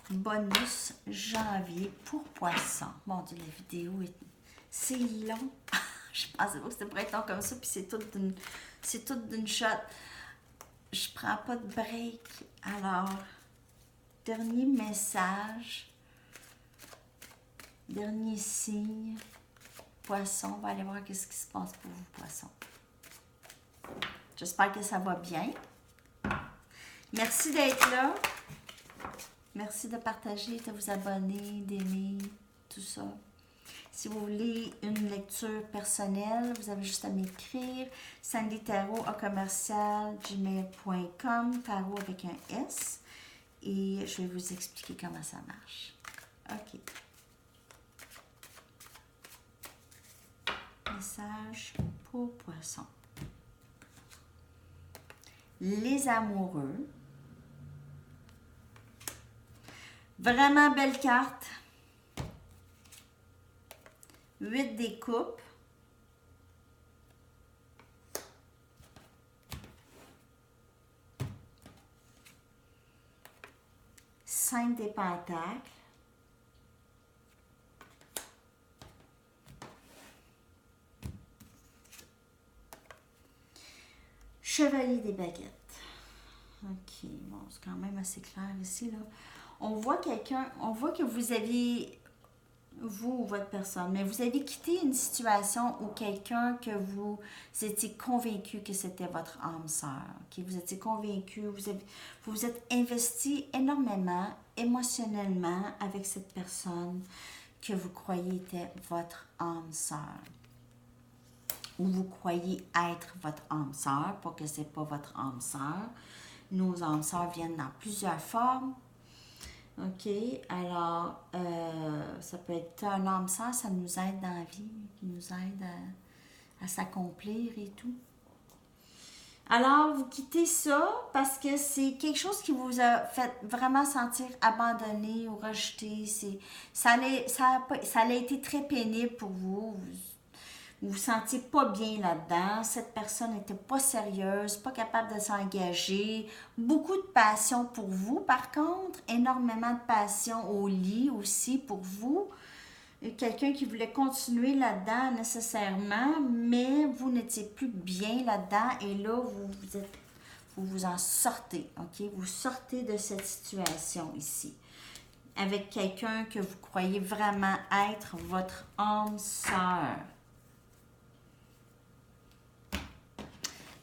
bonus janvier pour Poisson. Mon Dieu, la vidéo c'est long. Je pensais pas que c'était pour être long comme ça, puis c'est tout d'une shot. Je prends pas de break. Alors, dernier message. Dernier signe, Poisson. On va aller voir qu'est-ce qui se passe pour vous, Poisson. J'espère que ça va bien. Merci d'être là. Merci de partager, de vous abonner, d'aimer, tout ça. Si vous voulez une lecture personnelle, vous avez juste à m'écrire. sandytarot@gmail.com, tarot avec un S. Et je vais vous expliquer comment ça marche. OK. Message pour Poisson. les amoureux. Vraiment belle carte. 8 des coupes. Cinq des pentacles. Chevalier des baguettes. Ok, bon, c'est quand même assez clair ici, là. On voit quelqu'un, on voit que vous aviez, vous ou votre personne, mais vous avez quitté une situation où quelqu'un que vous étiez convaincu que c'était votre âme sœur, okay? Vous étiez convaincu, vous vous êtes investi énormément émotionnellement avec cette personne que vous croyez était votre âme sœur. Ou vous croyez être votre âme sœur, pas que c'est pas votre âme sœur. Nos âmes sœurs viennent dans plusieurs formes. OK, alors, ça peut être un âme sœur, ça nous aide dans la vie, qui nous aide à s'accomplir et tout. Alors, vous quittez ça parce que c'est quelque chose qui vous a fait vraiment sentir abandonné ou rejeté. Ça a été très pénible pour vous. Vous vous sentiez pas bien là-dedans, cette personne n'était pas sérieuse, pas capable de s'engager, beaucoup de passion pour vous, par contre, énormément de passion au lit aussi pour vous, quelqu'un qui voulait continuer là-dedans nécessairement, mais vous n'étiez plus bien là-dedans et là, vous vous en sortez, ok? Vous sortez de cette situation ici avec quelqu'un que vous croyez vraiment être votre âme sœur.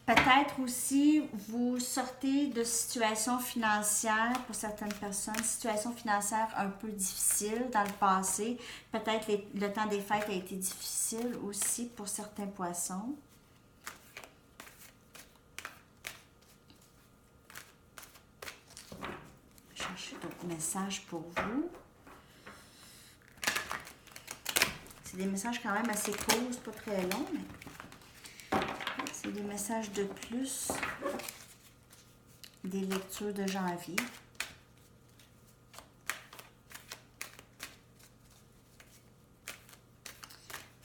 Peut-être aussi, vous sortez de situations financières, pour certaines personnes, situations financières un peu difficiles dans le passé. Peut-être le temps des fêtes a été difficile aussi pour certains poissons. Je vais chercher d'autres messages pour vous. C'est des messages quand même assez courts, c'est pas très long, mais... C'est des messages de plus des lectures de janvier.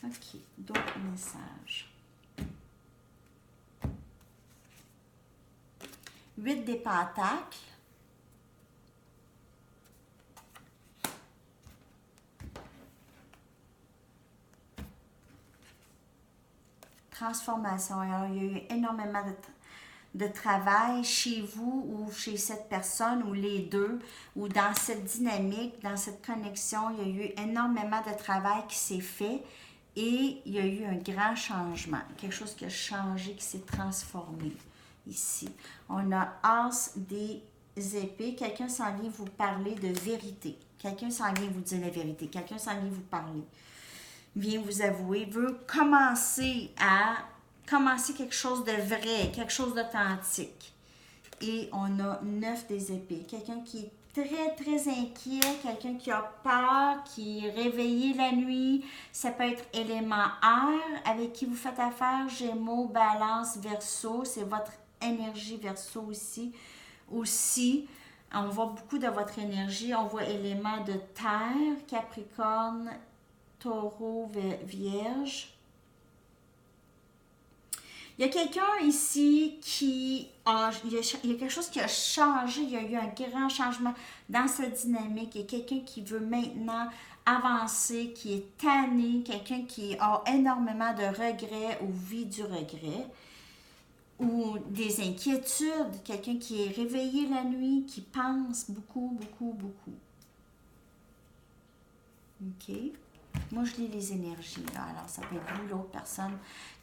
OK, d'autres messages. 8 des pentacles. Transformation. Alors, il y a eu énormément de travail chez vous ou chez cette personne ou les deux, ou dans cette dynamique, dans cette connexion, il y a eu énormément de travail qui s'est fait et il y a eu un grand changement, quelque chose qui a changé, qui s'est transformé ici. On a As des épées, quelqu'un s'en vient vous parler de vérité, quelqu'un s'en vient vous dire la vérité, quelqu'un s'en vient vous parler, vient vous avouer, veut commencer quelque chose de vrai, quelque chose d'authentique. Et on a 9 des épées. Quelqu'un qui est très, très inquiet, quelqu'un qui a peur, qui est réveillé la nuit. Ça peut être élément air, avec qui vous faites affaire, Gémeaux, Balance, Verseau. C'est votre énergie Verseau ici. Aussi, on voit beaucoup de votre énergie. On voit élément de terre, Capricorne, Taureau, Vierge. Il y a quelqu'un ici il y a quelque chose qui a changé, il y a eu un grand changement dans cette dynamique. Il y a quelqu'un qui veut maintenant avancer, qui est tanné, quelqu'un qui a énormément de regrets ou vit du regret, ou des inquiétudes, quelqu'un qui est réveillé la nuit, qui pense beaucoup, beaucoup, beaucoup. OK? Moi, je lis les énergies, là. Alors, ça peut être vous, l'autre personne,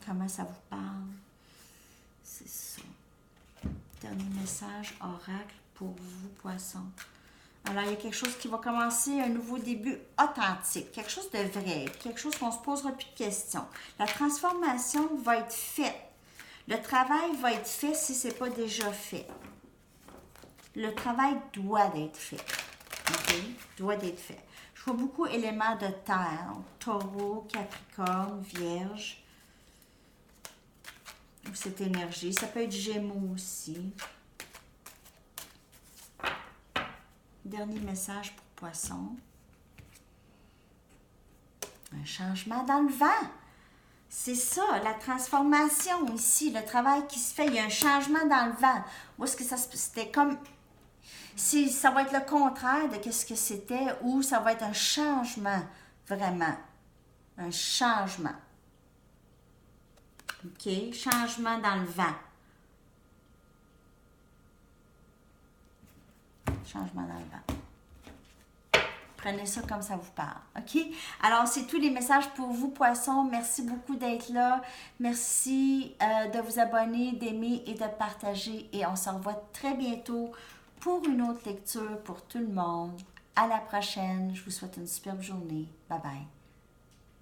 comment ça vous parle. C'est ça. Dernier message, oracle, pour vous, poisson. Alors, il y a quelque chose qui va commencer, un nouveau début authentique, quelque chose de vrai, quelque chose qu'on ne se posera plus de questions. La transformation va être faite. Le travail va être fait si ce n'est pas déjà fait. Le travail doit être fait. OK? Doit être fait. Je vois beaucoup d'éléments de terre. Taureau, Capricorne, Vierge. ou cette énergie. Ça peut être Gémeaux aussi. Dernier message pour Poisson. Un changement dans le vent. C'est ça, la transformation ici, le travail qui se fait. Il y a un changement dans le vent. Où est-ce que c'était comme... Si ça va être le contraire de ce que c'était ou ça va être un changement, vraiment. Un changement. OK? Changement dans le vent. Changement dans le vent. Prenez ça comme ça vous parle. OK? Alors, c'est tous les messages pour vous, Poissons. Merci beaucoup d'être là. Merci de vous abonner, d'aimer et de partager. Et on se revoit très bientôt pour une autre lecture pour tout le monde. À la prochaine. Je vous souhaite une superbe journée. Bye bye.